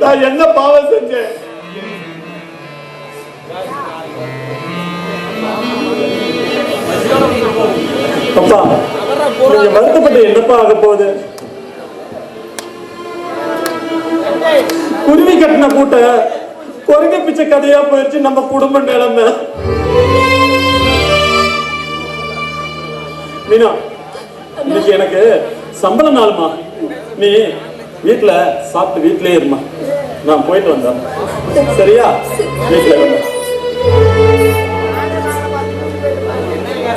நான் என்ன பாவம் செஞ்சேன்? அப்பா நீங்க வருத்தப்பட்டு என்னப்பா ஆக போகுது? குருவி கட்டின கூட்ட குரங்க பிச்சை கதையா போயிடுச்சு நம்ம குடும்ப நிலைமை. மீனா இன்னைக்கு எனக்கு சம்பள நாளுமா. நீ வீட்டுல சாப்பிட்டு வீட்லயே இருமா. நான் போயிட்டு வந்தேன். சரியா? வீட்டுல இருந்தேன்.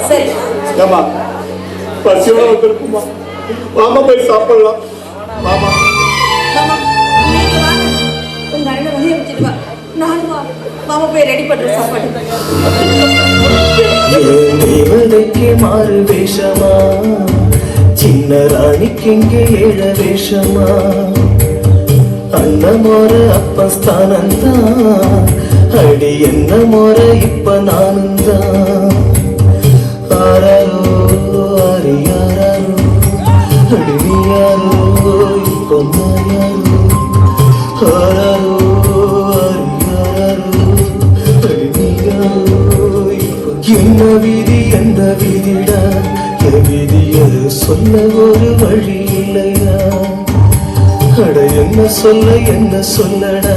சரி ஏமா பசியோட வந்துருக்குமா? மாமா போய் சாப்பிடலாம். மாமா நீங்க வாங்க. உங்க அண்ணன் வந்து வச்சுட்டு வா. நானும் மாமா போய் ரெடி பண்ற சாப்பாடு. தேவதைக்கு மாறு வேஷமா சின்ன ராணிக்கு இங்கே ஏழ வேஷமா அண்ணன் மோர அப்ப ஸ்தானந்தான் அடி என்ன மோர இப்ப நானும் தான் ஆராரோ ஆரியாரோ அடி நீ யாரோ இப்ப நான் யாரோ ஆராரோ ஆரியாரோ அடி நீ யாரோ இப்ப என்ன விதி எந்த விதிடா விதிய சொல்ல ஒரு வழி இல்லையா அட என்ன சொல்லடா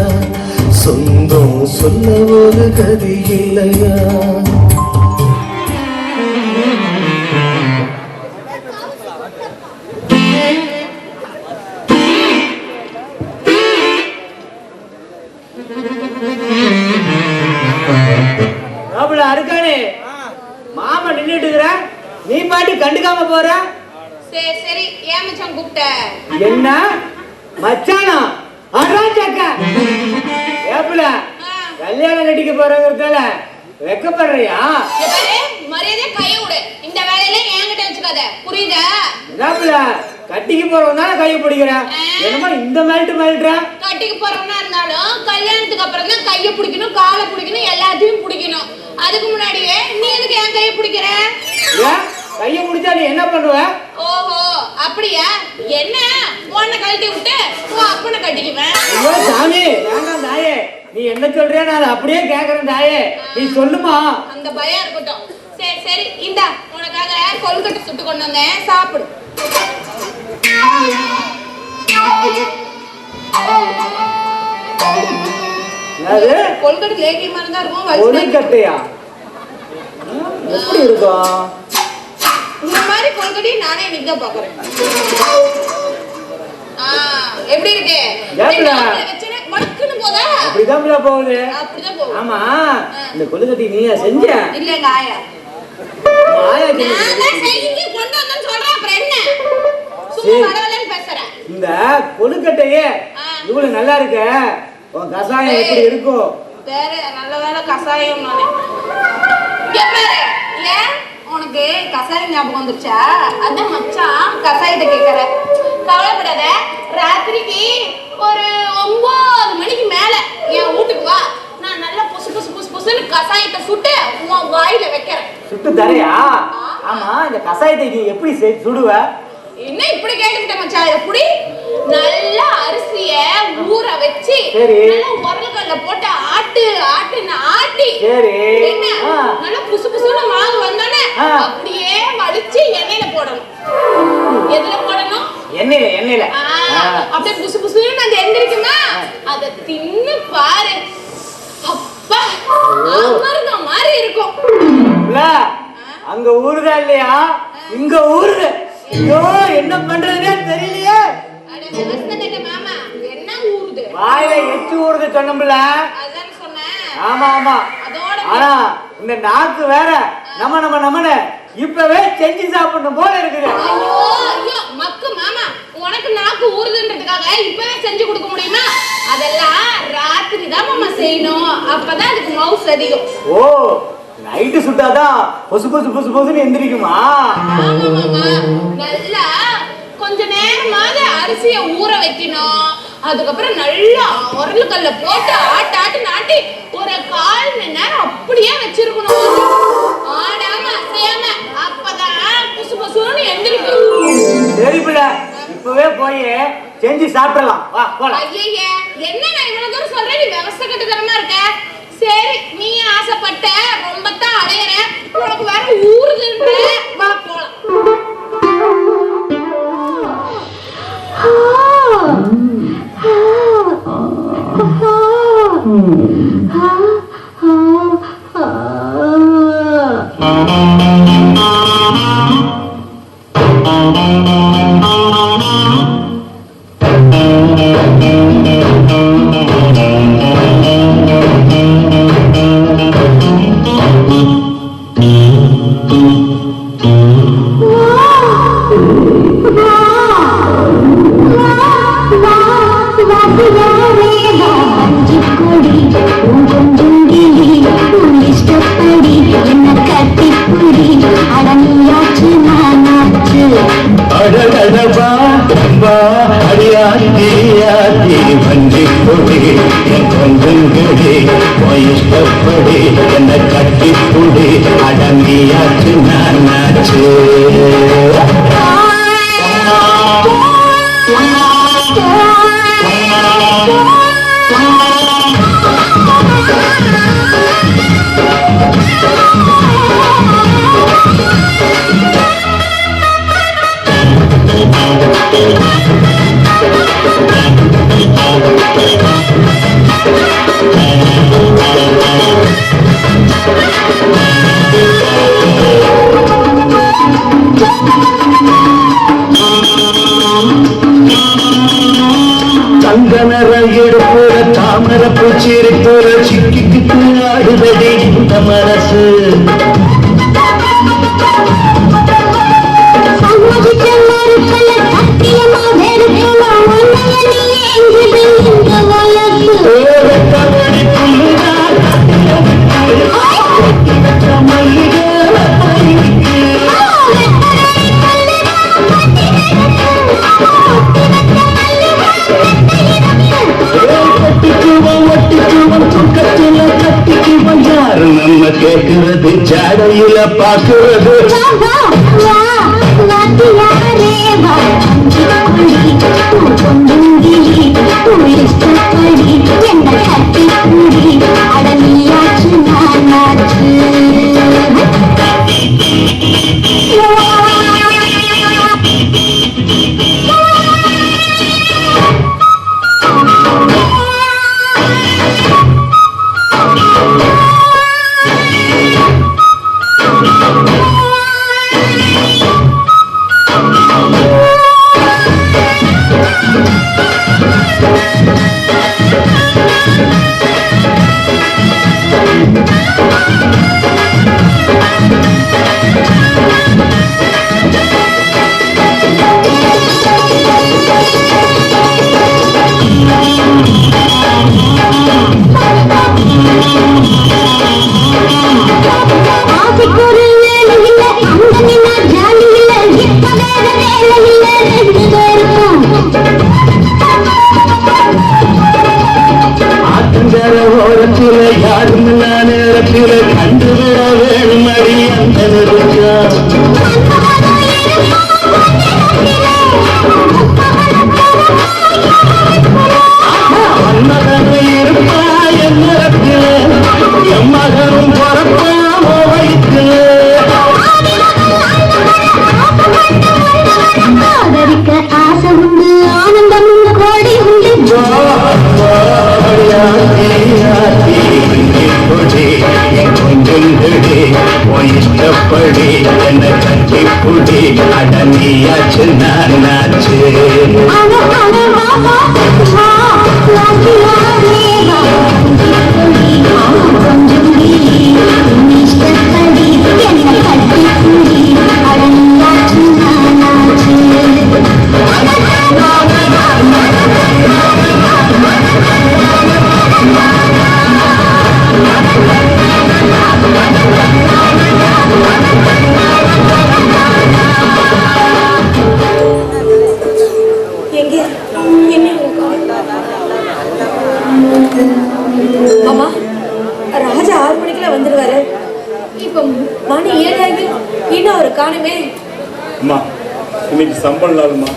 சொந்தம் சொல்ல ஒரு கதி இல்லையா அருக்கானே மாமா நின்னுட்டு இருக்கிற நீ பாட்டு கண்டுக்காம போற சரி சரி ஏன் மச்சான் கூப்பிட்ட என்ன மச்சானா அராஜாக்கா ஏப்புல கல்யாணம் கட்டிக்க போறங்கிறதால வெக்கப்படுறியா மரியாதை கைய விடு இந்த வேலையில என்கிட்ட வச்சுக்காத புரியுதா ஏப்புல கட்டிக்கு போறவன் தானே கையை பிடிக்கிற என்னமா இந்த மிரட்டுற கட்டிக்கு போறவனா இருந்தாலும் கல்யாணத்துக்கு அப்புறம் தான் கையை பிடிக்கணும் காலை பிடிக்கணும் எல்லாத்தையும் பிடிக்கணும் அதுக்கு முன்னாடியே நீ எதுக்கு என் கையை பிடிக்கிற ஏன் கையை பிடிச்சா நீ என்ன பண்ணுவ ஓஹோ அப்படியா என்ன உன்னை கழட்டி விட்டு உன் அப்பனை கட்டிக்குவேன் ஐயோ சாமி வேண்டாம் தாயே நீ என்ன சொல்றியா நான் அப்படியே கேக்குறேன் தாயே நீ சொல்லுமா அந்த பயம் இருக்கட்டும் சரி சரி இந்தா உனக்காக கொழுக்கட்டை சுட்டு கொண்டு வந்தேன் சாப்பிடு கொழுக்கட்டை லேகியமா இருந்தா இருக்கும் கொழுக்கட்டையா எப்படி இருக்கும் இந்த மாதிரி கொழுக்கட்டி நானே இன்னைக்கு தான் பாக்குறேன் எப்படி இருக்கு போதா அப்படிதான் போகுது அப்படிதான் போகுது ஆமா இந்த கொழுக்கட்டி நீயா செஞ்ச இல்ல எங்க ஆயா ஆயா நான் செய்யுங்க கொண்டு வந்தேன்னு சொல்றேன் அப்புறம் என்ன சும்மா கடவுளேன்னு பேசுறேன் இந்த கொழுக்கட்டையே இவ்வளவு நல்லா இருக்கு உன் கசாயம் எப்படி இருக்கும் வேற நல்ல வேலை கசாயம் நானே பாரு ஏன் உனக்கு கசாயம் ஞாபகம் வந்துருச்சா அதான் மச்சான் கசாயத்தை கேட்கற கவலைப்படாத ராத்திரிக்கு ஒரு 9 மணிக்கு மேல என் வீட்டுக்கு வா நான் நல்லா புசுன்னு கசாயத்தை சுட்டு உன் வாயில வைக்கிறேன் சுட்டு தரையா ஆமா இந்த கசாயத்தை நீ எப்படி சுடுவ என்ன இப்படி கேட்டுக்கிட்ட மச்சான் எப்படி நல்ல அரிசிய ஊற வச்சு நல்லா உரல்கல்ல போட்டு ஆட்டி என்ன நல்லா புசுன்னு மாவு வந்தானே அப்படியே வடிச்சு எண்ணெயில போடணும் எதுல போடணும் எண்ணெயில அப்படியே புசுன்னு அது எந்திரிக்குமா அத தின்னு பாரு அப்பா அமர்ந்த மாதிரி இருக்கும் அங்க ஊறுதா இல்லையா இங்க ஊறுது ஐயோ என்ன பண்றதுனே தெரியலையே மாமா என்ன ஊறுது வாயில எச்சு ஊறுது சொன்னோம்ல அதான் சொன்னேன் ஆமா ஆனா இந்த நாக்கு வேற நம்மன இப்பவே செஞ்சு சாப்பிடணும் போல இருக்குது ஐயோ மக்கு மாமா உனக்கு நாக்கு ஊறுதுன்றதுக்காக இப்பவே செஞ்சு கொடுக்க முடியுமா அதெல்லாம் ராத்திரி தான் மாமா செய்யணும் அப்பதான் அதுக்கு மவுஸ் அதிகம் ஓ நைட்டு சுட்டாதான் பொசுன்னு எந்திரிக்குமா ஆமா மாமா நல்லா கொஞ்ச நேரமாவது அரிசியை ஊற வைக்கணும் அதுக்கப்புறம் நல்லா உரலுக்கல்ல போட்டு ஆட்டி ஒரு 1/4 மணி நேரம் அப்படியே வச்சிருக்கணும் ஆடாம அசையாம அப்பதான் புசுன்னு எந்திரிக்கும் சரி பிள்ளை இப்பவே போய் செஞ்சு சாப்பிடலாம் வா போலாம் ஐயே என்ன நான் இவ்வளவு தூரம் சொல்றேன் நீ விவசாய கட்டுத்தரமா இருக்க சரி நீ ஆசைப்பட்ட ரொம்ப தான் அலையற உனக்கு வேற ஊறுதுன்ற வா போலாம் Thank you. இஷ்டப்படி என்ன கட்டிப்புடி அடங்கியாச்சு நானாச்சு தங்கனர எடுப்புற தாமர பூச்சிருப்புற சிக்கிக்கிட்டு ஆடுதடி இந்த மனசு நம்ம கேட்கிறது ஜாடையில பாக்குறது அடனியாச்சு நானாச்சு ஓரத்தில யாரும் நேரத்தில கண்டுவிட வேணுமடி அந்த இருக்கா மன்மகனும் இருப்பா என் நேரத்தில என் மகனும் பிறப்பா வயிற்றுல ஆசை உண்டு ஆனந்தம் கோடி உண்டு இஷ்டப்படி என்ன கட்டிப்புடி அடங்கியாச்சு நானாச்சு இஷ்டப்படி என்ன கட்டிப்புடி அடங்கியாச்சு நானாச்சு மாமா ராஜா 6 மணிக்குள்ள வந்துருவாரு. இப்ப மணி 7 ஆகுது, இன்னும் அவரை காணுமே. அம்மா இன்னைக்கு சம்பள நாளுமா,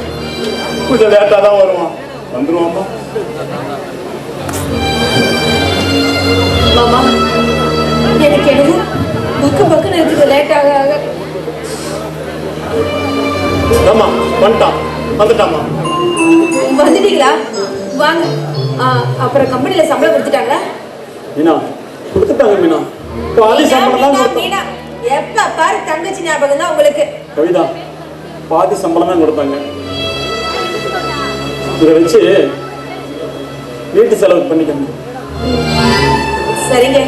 கொஞ்சம் லேட்டா தான் வருவான். வந்துருவாம்மா. மாமா எனக்கு என்னது பக்கு பக்குன்னு இருக்குது லேட் ஆக ஆக. ஆமா வந்துட்டான், வந்துட்டாமா. வந்துட்டீங்களா? வாங்க. அப்புறம் கம்பெனில சம்பளம் கொடுத்துட்டாங்களா? மீனா கொடுத்துட்டாங்க மீனா. பாதி சம்பளம் தான் கொடுத்தாங்க. மீனா எப்ப பாரு தங்கச்சி ஞாபகம் தான் உங்களுக்கு. கவிதா பாதி சம்பளம் தான் கொடுத்தாங்க. இதை வச்சு வீட்டு செலவு பண்ணிக்கணும். சரிங்க,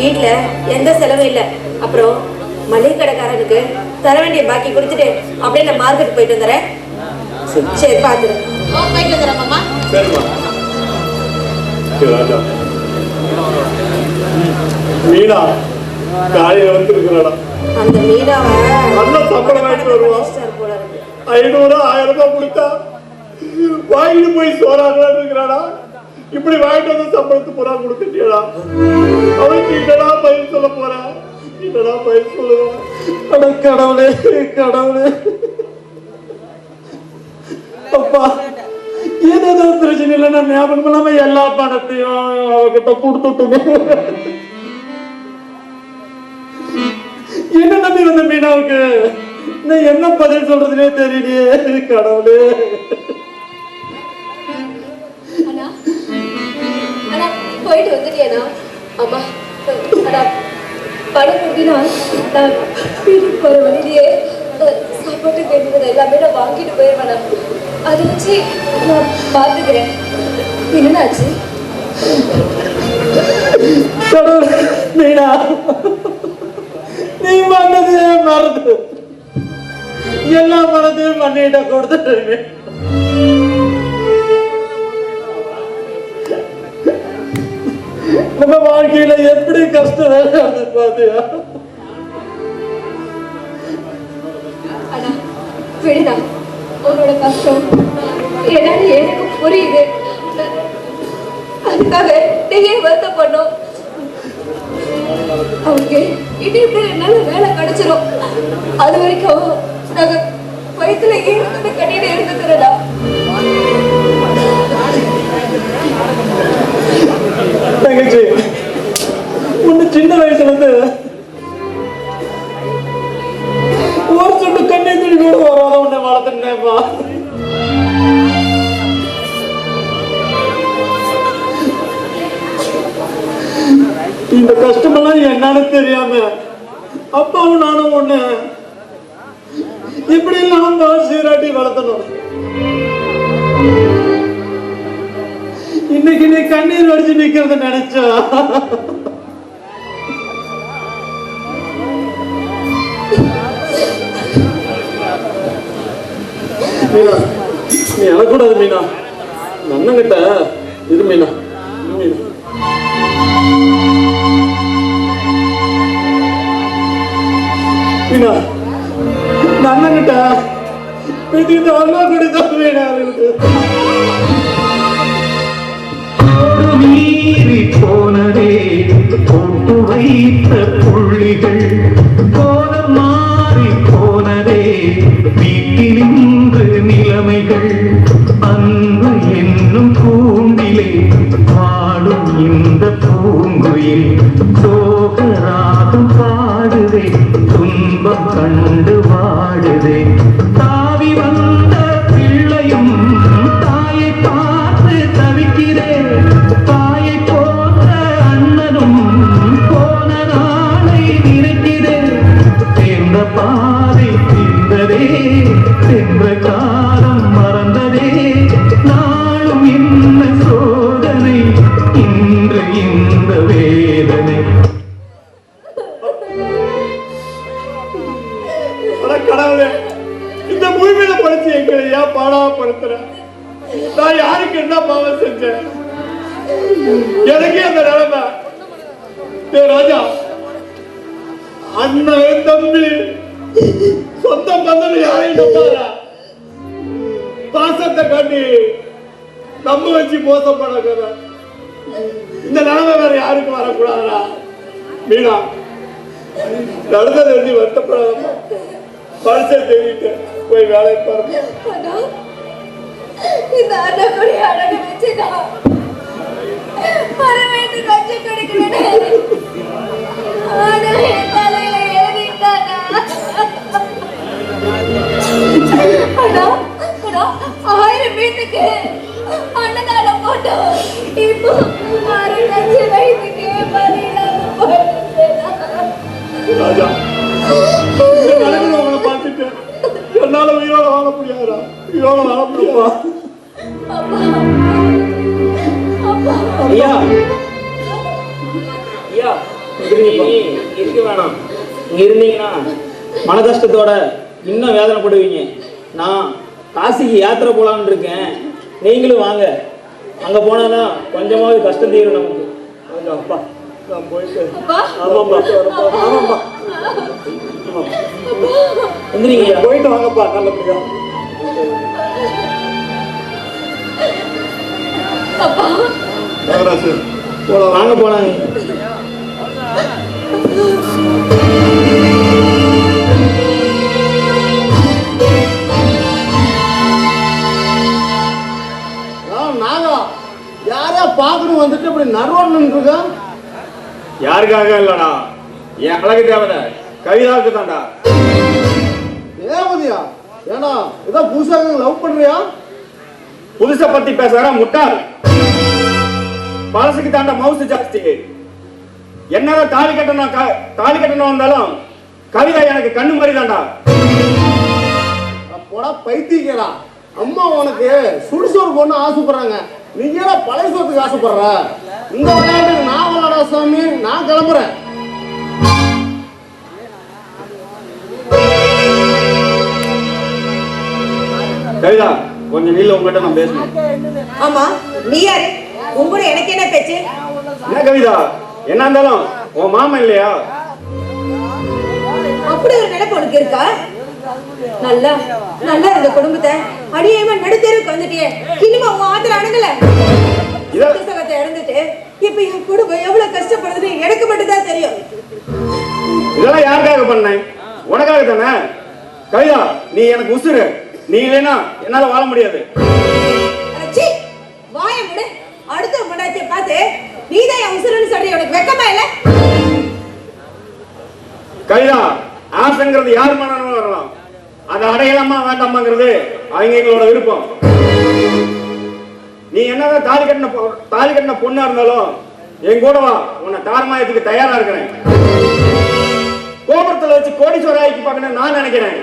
வீட்டுல எந்த செலவும் இல்லை. அப்புறம் மளிகை கடைக்காரனுக்கு தர வேண்டிய பாக்கி கொடுத்துட்டு அப்படியே நான் மார்க்கெட் போயிட்டு வந்துடுறேன். சரி பாத்துறேன். போயிட்டு வந்துடுறேன் மாமா. சரிம்மா. ராஜா மீனா காலையில வந்துருக்குறா. அந்த மீனாவை நல்ல சம்பளம் வாங்கிட்டு வருவான். 500-1000 ரூபாய் கொடுத்தா வாங்கிட்டு போய் சோறாங்களான்னு இருக்கிறாடா. இப்படி வாங்கிட்டு வந்து சம்பளத்து பூரா கொடுத்துட்டியடா. அவ என்னடா பயிர் சொல்லுங்க. அட கடவுளே கடவுளே, அப்பா ஏதோ பிரச்சனை இல்லைன்னா ஞாபகம் இல்லாம எல்லா பணத்தையும் அவகிட்ட கொடுத்துட்டுமே. என்ன நம்பி வந்த மீனாவுக்கு நான் என்ன பதில் சொல்றதுனே தெரியலையே கடவுளே. அண்ணா அண்ணா போயிட்டு வந்துட்டியாண்ணா? அம்மா அண்ணா படம் முடினா நான் வீட்டுக்கு போகிற வழியிலேயே சாப்பாட்டுக்கு வேண்டியது எல்லாமே நான் வாங்கிட்டு போயிடுவேண்ணா. அதை வச்சு நான் பார்த்துக்கிறேன். என்னன்னாச்சு? மீனா, நீ பண்ணது மறந்து எல்லா மனதையும் பண்ணிட்ட கொடுத்துட்டு நம்ம வாழ்க்கையில எப்படி கஷ்டம் வருது பாத்தியா? அண்ணா விடுடா, உன்னோட கஷ்டம் என்னன்னு எனக்கு புரியுது. அதுக்காக நீங்க வருத்தப்படணும். அவங்க இன்னும் இப்படி என்னால வேலை கிடைச்சிடும். அது வரைக்கும் நாங்க வயிற்றுல ஏற்கனவே கட்டிட்டு எடுத்துக்கிறடா. தங்கச்சி, உன்னை சின்ன வயசுல இருந்து ஒரு சொட்டு கண்ணீர் துளி கூட வராத உன்னை வளர்த்துனேப்பா. இந்த கஷ்டமெல்லாம் என்னன்னு தெரியாம அப்பாவும் நானும் ஒண்ணு இப்படி எல்லாம் சீராட்டி வளர்த்தணும். இன்னைக்கு நீ கண்ணீர் வடிச்சு நிக்கிறத நினைச்சா மீனா, நீ அழக்கூடாது மீனா. நன்னங்கிட்ட இது மீனா. மீனா, நன்னங்கிட்ட இந்த வல்லா குடிதான் மீனா இருக்கு. மீறி போனதே போட்டு வைத்த புள்ளிகள், கோலம் மாறி போனதே வீட்டினின்று நிலைமைகள். அன்பு என்னும் கூண்டிலே வாடும் இந்த பூங்குயில் சோகராகம் பாடுதே, துன்பம் கண்டு வாடுதே. தாவி வந்த பிள்ளையும் தாயை பார்த்து தவிக்கிறேன். தாயை போன்ற அண்ணனும் போன நாளை நினைக்கிறேன். சேர்ந்த பாதை தீர்ந்ததே, சென்ற காலம் மறந்ததே. நாளும் என்ன சோதனை, இன்று இந்த வேதனை. கடவுளே, இந்த பூமியில படிச்சு எங்களை ஏன் பாடாப்படுத்துற? நான் யாருக்கு என்ன பாவம் செஞ்சேன்? எனக்கே அந்த நிலைமை. ராஜா, அண்ணன் தம்பி சொந்த பந்தம் யாரையும் நம்பாதா. பாசத்தை காட்டி நம்ம வச்சு மோசப்படாத. இந்த நிலைமை வேற யாருக்கும் வரக்கூடாதா? மீனா, நடந்தது எழுதி வருத்தப்படாதம்மா. பரிசை தேடிட்டு போய் வேலை பாருங்க. இந்த அண்ணக்குடி அழகு வச்சுதான் பரவேந்து கட்சி கிடைக்கிறேன். ஆனா என் தலையில ஏறிட்டானா? அண்ணா அண்ணா, 1000 வீட்டுக்கு அன்னதானம் போட்டோம். இப்போ 6 லட்சம் வயதுக்கு பலியிடாம போயிடுச்சேனா? ராஜா, அவங்களை பார்த்துட்டு என்னால உயிரோட வாழ முடியாதா? உயிரோட வாழ முடியாதா? ஐயா ஐயா, இருக்க வேணாம். இங்க இருந்தீங்கன்னா மன கஷ்டத்தோட இன்னும் வேதனைப்படுவீங்க. நான் காசிக்கு யாத்திரை போலான்னு இருக்கேன். நீங்களும் வாங்க. அங்க போனாதான் கொஞ்சமாவது கஷ்டம் தீரும் நமக்கு. அப்பா, நான் போயிட்டு. அப்பா ஆமாப்பா. எந்திரிங்க, போயிட்டு வாங்கப்பா. நல்லபடியா அப்பா நாகராஜ் வாங்க போனாங்க. நடுவோன்னு இருக்கா? யாருக்காக இல்லடா, என் அழகு தேவதை கவிதாவுக்கு தான்டா. தேவதையா? ஏன்னா இதான் புதுசாக லவ் பண்றியா? புதுசை பத்தி பேசுற முட்டாள். பழசுக்கு தாண்டா மவுசு ஜாஸ்தி. என்னதான் தாலி கட்டணும் வந்தாலும் கவிதா எனக்கு கண்ணு மாதிரி தான்டா. அப்போடா பைத்தியக்கிறா. அம்மா உனக்கு சுடுசோறு பொண்ணு ஆசைப்படுறாங்க, நீ ஏன் பழைய சோத்துக்கு ஆசைப்படுற? இந்த விளையாட்டுக்கு நான் விளையாடா சாமி, நான் கிளம்புறேன். கவிதா கொஞ்சம் நீல உங்ககிட்ட நான் பேசணும். ஆமா, நீ யாரு? உங்களோட எனக்கு என்ன பேச்சு? என்ன கவிதா, என்ன இருந்தாலும் உன் மாமன் இல்லையா? அப்படி ஒரு நினைப்பு உனக்கு இருக்கா? நல்லா நல்லா இருந்த குடும்பத்தை அடியேமா நடுத்தேருக்கு வந்துட்டியே, இன்னுமா உன் ஆத்திர அணுகல? புத்தகத்தை இழந்துட்டு இப்ப என் குடும்பம் எவ்வளவு கஷ்டப்படுதுன்னு எனக்கு மட்டும் தான் தெரியும். இதெல்லாம் யாருக்காக பண்ணேன்? உனக்காக தானே. கவிதா நீ எனக்கு உசுரு, நீ இல்லைன்னா என்னால வாழ முடியாது. வாய முடு. அடுத்த முன்னாடியை பார்த்து நீதான் என் உசுருன்னு சொல்லி உனக்கு வெக்கமா இல்ல? கவிதா ஆசைங்கிறது யார் மனநலம் வரலாம், அதை அடையலாமா வேண்டாமாங்கிறது அவங்க எங்களோட விருப்பம். நீ என்னதான் தாலி கட்டின பொண்ணா இருந்தாலும் என் கூட வா, உன்னை தாரமாயத்துக்கு தயாரா இருக்கிறேன். கோபுரத்துல வச்சு கோடீஸ்வர ஆக்கி பார்க்கணும் நான் நினைக்கிறேன்.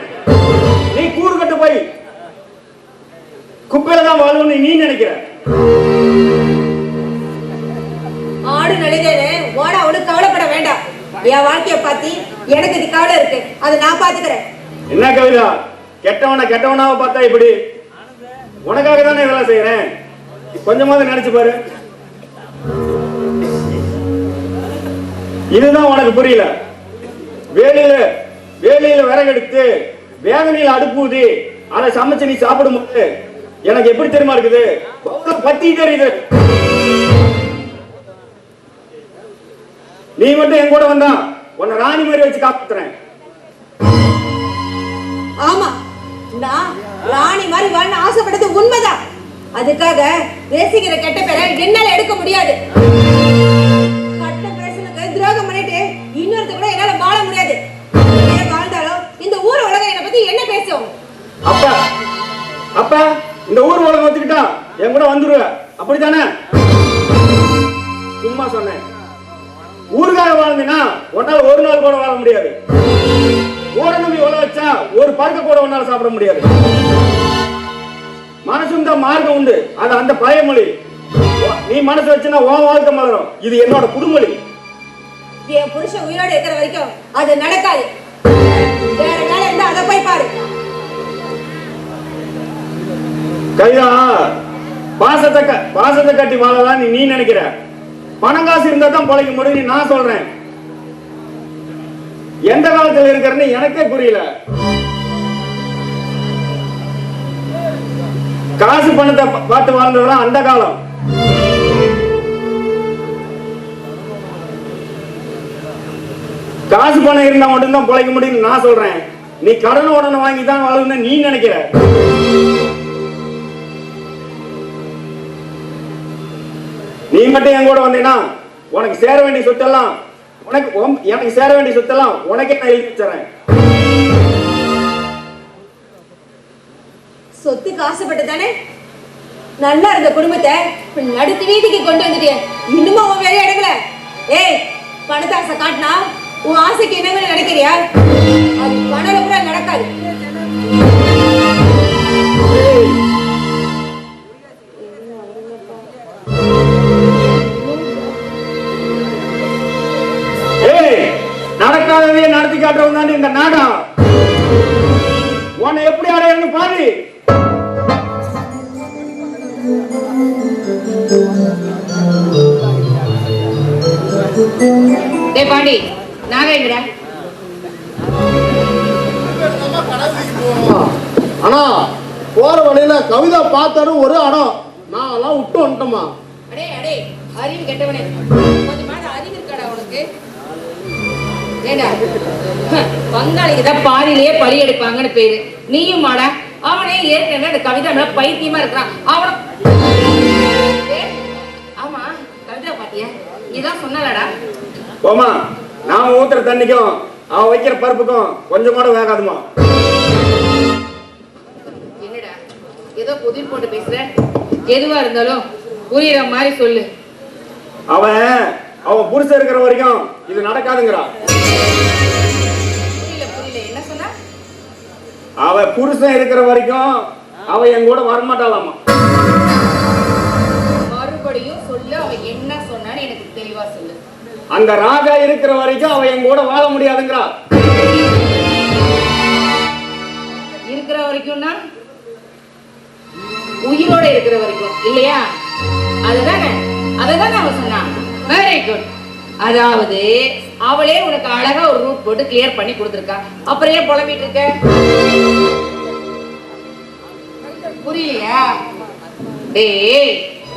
நீ கூறு கட்டு போய் குப்பையில தான் வாழும்னு நீ நினைக்கிற. ஆடு நடிகேன்னு ஓட அவளுக்கு கவலைப்பட வேண்டாம். என் வாழ்க்கைய பாத்தி எனக்கு இது கவலை இருக்கு, அதை நான் பாத்துக்கிறேன். என்ன கவிதா, கெட்டவனாவ பார்த்தா இப்படி? உனக்காக தானே இதெல்லாம் செய்யறேன், கொஞ்சமாவது நினைச்சு பாரு. இதுதான் உனக்கு புரியல. வேலையில விறகெடுத்து வேதனையில அடுப்பூதி அதை சமைச்சு நீ சாப்பிடும் போது எனக்கு எப்படி தெரியுமா இருக்குது? பத்தி தெரியுது. நீ மட்டும் என் கூட வந்தா உன்னை ராணி மாதிரி வச்சு காப்பாத்துறேன். ஆமா, நான் ராணி மாதிரி வாழ ஆசைப்பட்டது உண்மைதான். அதுக்காக பேசிக்கிற கெட்ட பேரை என்னால எடுக்க முடியாது. கட்ட பிரச்சனைக்கு துரோகம் பண்ணிட்டு இன்னொருத்த கூட என்னால வாழ முடியாது. வாழ்ந்தாலும் இந்த ஊர் உலகம் என்னை பத்தி என்ன பேசும்? அப்ப இந்த ஊர் உலகம் வச்சுக்கிட்டா என் கூட வந்துருவ, அப்படித்தானே? சும்மா சொன்னேன். ஊருக்காக வாழ்ந்தீங்கன்னா உன்னால ஒரு நாள் கூட வாழ முடியாது. ஊரை நம்பி உழ வச்சா ஒரு பருக்க கூட உன்னால சாப்பிட முடியாது. மனசும் தான் மார்க்கம் உண்டு, அது அந்த பழையமொழி. நீ மனசு வச்சுன்னா உன் வாழ்க்கை மலரும். இது என்னோட புதுமொழி. என் புருஷன் உயிரோடு இருக்கிற வரைக்கும் அது நடக்காது. வேற வேலை இருந்தா அதை போய் பாரு. கைதா பாசத்தை கட்டி வாழலாம் நீ நினைக்கிற. பணம் காசு இருந்தா தான் பொழைக்க முடியும் நான் சொல்றேன். எந்த காலத்துல இருக்கிறன்னு எனக்கே புரியல. காசு பணத்தை பார்த்து வாழ்ந்ததுதான் அந்த காலம். காசு பணம் இருந்தா மட்டும்தான் பொழைக்க முடியும்னு நான் சொல்றேன். நீ கடன் உடனே வாங்கி தான் வாழணும்னு நீ நினைக்கிற. நீ மட்டும் என் கூட வந்தீங்கன்னா உனக்கு சேர வேண்டிய சொத்தெல்லாம் எனக்கு சேர வேண்டிய சொத்தெல்லாம் உனக்கே நான் எழுதி வச்சுறேன். சொத்துக்கு ஆசைப்பட்டு தானே நல்லா இருந்த குடும்பத்தை நடுத்து வீதிக்கு கொண்டு வந்துட்டிய. இன்னுமா உன் வேலையை எடுக்கல? ஏய், பணத்தை ஆசை காட்டினா உன் ஆசைக்கு என்னன்னு நினைக்கிறியா? அது பணம் கூட நடக்காது. நடக்காததையே நடத்தி காட்டுறவன் தான் இந்த நாடா. உன்னை எப்படி அடையணும்னு பாரு. டேய் பாண்டி, நாகேந்திரா. ஆனா போற வழியில கவிதா பார்த்தாரு ஒரு அடம். நான் எல்லாம் விட்டு வந்துட்டோமா? அடே அடே, அறிவு கெட்டவனே, கொஞ்சமாவது அறிவு இருக்காடா உனக்கு? ஏண்டா, பங்காளிக்கு தான் பாதியிலேயே பழி எடுப்பாங்கன்னு பேரு. நீயும் மாடா. அவனே ஏற்கனவே அந்த கவிதா மேல பைத்தியமா இருக்கிறான். அவன ஆமா, கவிதா பாத்தியா? இதான் சொன்னலடா. போமா, நான் ஊத்துற தண்ணிக்கும் அவன் வைக்கிற பருப்புக்கும் கொஞ்சம் கூட வேகாதுமா. என்னடா ஏதோ புதிர் போட்டு பேசுற? எதுவா இருந்தாலும் புரியுற மாதிரி சொல்லு. அவன் புருஷன் இருக்கிற வரைக்கும் இது நடக்காதுங்கிறா. புரியல என்ன சொன்னா? அவ புருஷன் இருக்கிற வரைக்கும் அவ என் கூட வரமாட்டாளாமா. மறுபடியும் சொல்லு, அவ என்ன சொன்னான்னு எனக்கு தெளிவா சொல்லு. அந்த ராஜா இருக்கிற வரைக்கும் அவ என் கூட வாழ முடியாதுங்கிறா. இருக்கிற வரைக்கும்னா உயிரோட இருக்கிற வரைக்கும் இல்லையா? அதுதானே அவ சொன்னா. Very good. அதாவது அவளே உனக்கு அழகா ஒரு ரூட் போட்டு கிளியர் பண்ணி கொடுத்துருக்கா. அப்புறம் ஏன் புலம்பிட்டு இருக்க? புரியலையா? டேய்,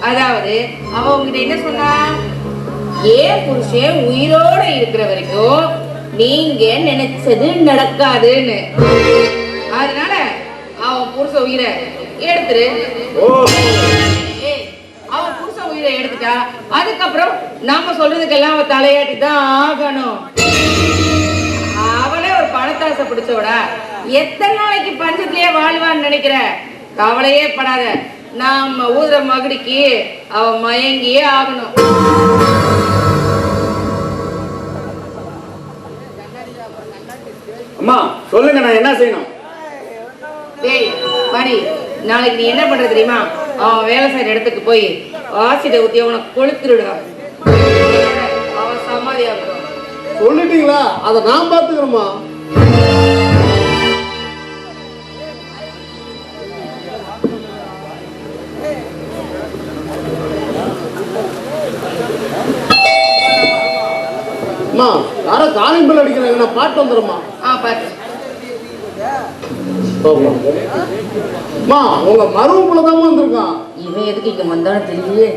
அதாவது அவ உங்ககிட்ட என்ன சொன்னா? ஏன் புருஷன் உயிரோட இருக்கிற வரைக்கும் நீங்க நினைச்சது நடக்காதுன்னு. அதனால அவன் புருஷ உயிரை எடுத்துரு. அவன் புருஷ உயிரை எடுத்துட்டா அதுக்கப்புறம் நாம சொல்றதுக்கெல்லாம் அவன் தலையாட்டி தான் ஆகணும். அவளே ஒரு பணத்தாசை பிடிச்சவடா. எத்தனை நாளைக்கு பஞ்சத்திலேயே வாழ்வான்னு நினைக்கிற? கவலையே படாத, நாம ஊதுற மகுடிக்கு அவன் மயங்கியே ஆகணும். அம்மா சொல்லுங்க, நான் என்ன செய்யணும்? டேய் மணி, நாளைக்கு நீ என்ன பண்ற தெரியுமா? அவன் வேலை செய்யற இடத்துக்கு போய் ஆசிட ஊத்தி அவனை கொளுத்துடுறான். அவன் சமாதி ஆகணும். சொல்லிட்டீங்களா? அதை நான் பார்த்துக்கிறோமா? அம்மா, யாரோ காலிங் பெல் அடிக்கிறாங்க, நான் பாட்டு வந்துடும்மா. பாட்டு. அம்மா, உங்க மருமப்புல தான் வந்திருக்கான். இவன் எதுக்கு இங்க வந்தாலும் தெரியலையே.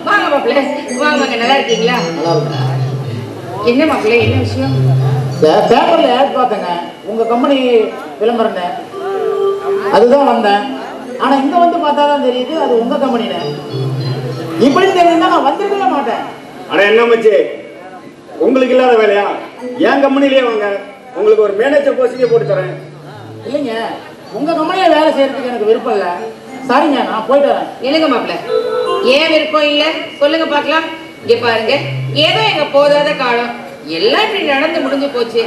வாங்க மாப்பிள்ள, வாங்க. நல்லா இருக்கீங்களா? என்ன மாப்பிள்ள, என்ன விஷயம்? பேப்பர்ல ஆட் பார்த்தேங்க, உங்க கம்பெனி விளம்பரம், அதுதான் வந்தேன். ஆனா இங்க வந்து பார்த்தா தான் தெரியுது அது உங்க கம்பெனில. இப்படி தெரியுதுன்னா நான் வந்திருக்கவே மாட்டேன். ஆனா என்ன மச்சி, உங்களுக்கு இல்லாத வேலையா? என் கம்பெனிலேயே வாங்க, உங்களுக்கு ஒரு மேனேஜர் போஸ்டிங்கே போட்டு தரேன். இல்லைங்க, உங்க கம்பெனியில வேலை செய்யறதுக்கு எனக்கு விருப்பம் இல்லை. சரிங்க, நான் போயிட்டு வரேன். இல்லைங்க மாப்பிள்ள, ஏன் விருப்பம் இல்லை சொல்லுங்க பார்க்கலாம். இங்க பாருங்க, ஏதோ எங்க போதாத காலம் எல்லாம் இப்படி நடந்து முடிஞ்சு போச்சு.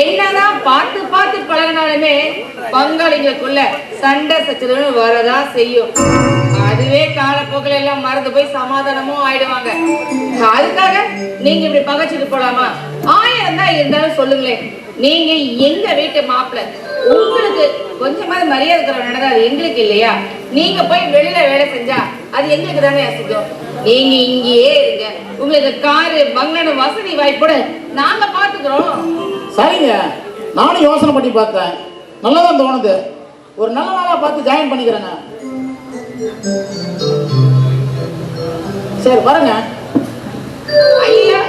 என்னதான் பார்த்து பார்த்து பழகினாலுமே பங்காளிங்களுக்குள்ள சண்டை சச்சரவு வரதான் செய்யும். அதுவே காலப்போக்கில் எல்லாம் மறந்து போய் சமாதானமும் ஆயிடுவாங்க. அதுக்காக நீங்க இப்படி பகைச்சிட்டு போலாமா? 1000 தான் இருந்தாலும் சொல்லுங்களேன். நீங்க எங்க வீட்டு மாப்பிள்ள, உங்களுக்கு கொஞ்சமாவது மரியாதை தர நடந்தா அது எங்களுக்கு இல்லையா? நீங்க போய் வெளியில வேலை செஞ்சா அது எங்களுக்கு தானே அசிங்கம். நீங்க இங்கேயே இருங்க, உங்களுக்கு காரு பங்களான வசதி வாய்ப்போட நாங்க பாத்துக்கிறோம். சரிங்க, நானும் யோசனை பண்ணி பார்த்தேன், நல்லாதான் தோணுது. ஒரு நல்ல நாளா பார்த்து ஜாயின் பண்ணிக்கிறேங்க. சரி வரங்க. ஐயா,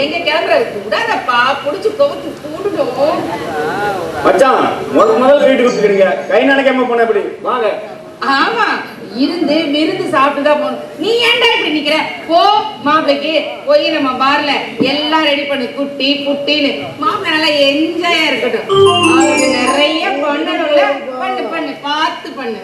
எங்க கிளம்புறது கூடாதப்பா, புடிச்சு கவுத்து கூடணும். மச்சான், முதல்ல வீட்டுக்கு கொடுத்துக்கிறீங்க, கை நினைக்காம போன எப்படி? வாங்க. ஆமா, இருந்து விருந்து சாப்பிட்டுதான் போகணும். நீ ஏன்டா இப்படி நிக்கிற? போ மாப்பிளைக்கு போய் நம்ம பார்ல எல்லாம் ரெடி பண்ணு, குட்டி புட்டின்னு. மாப்பிள்ளை நல்லா என்ஜாயா இருக்கட்டும். அவனுக்கு நிறைய பண்ணணும்ல, பண்ணு பார்த்து பண்ணு.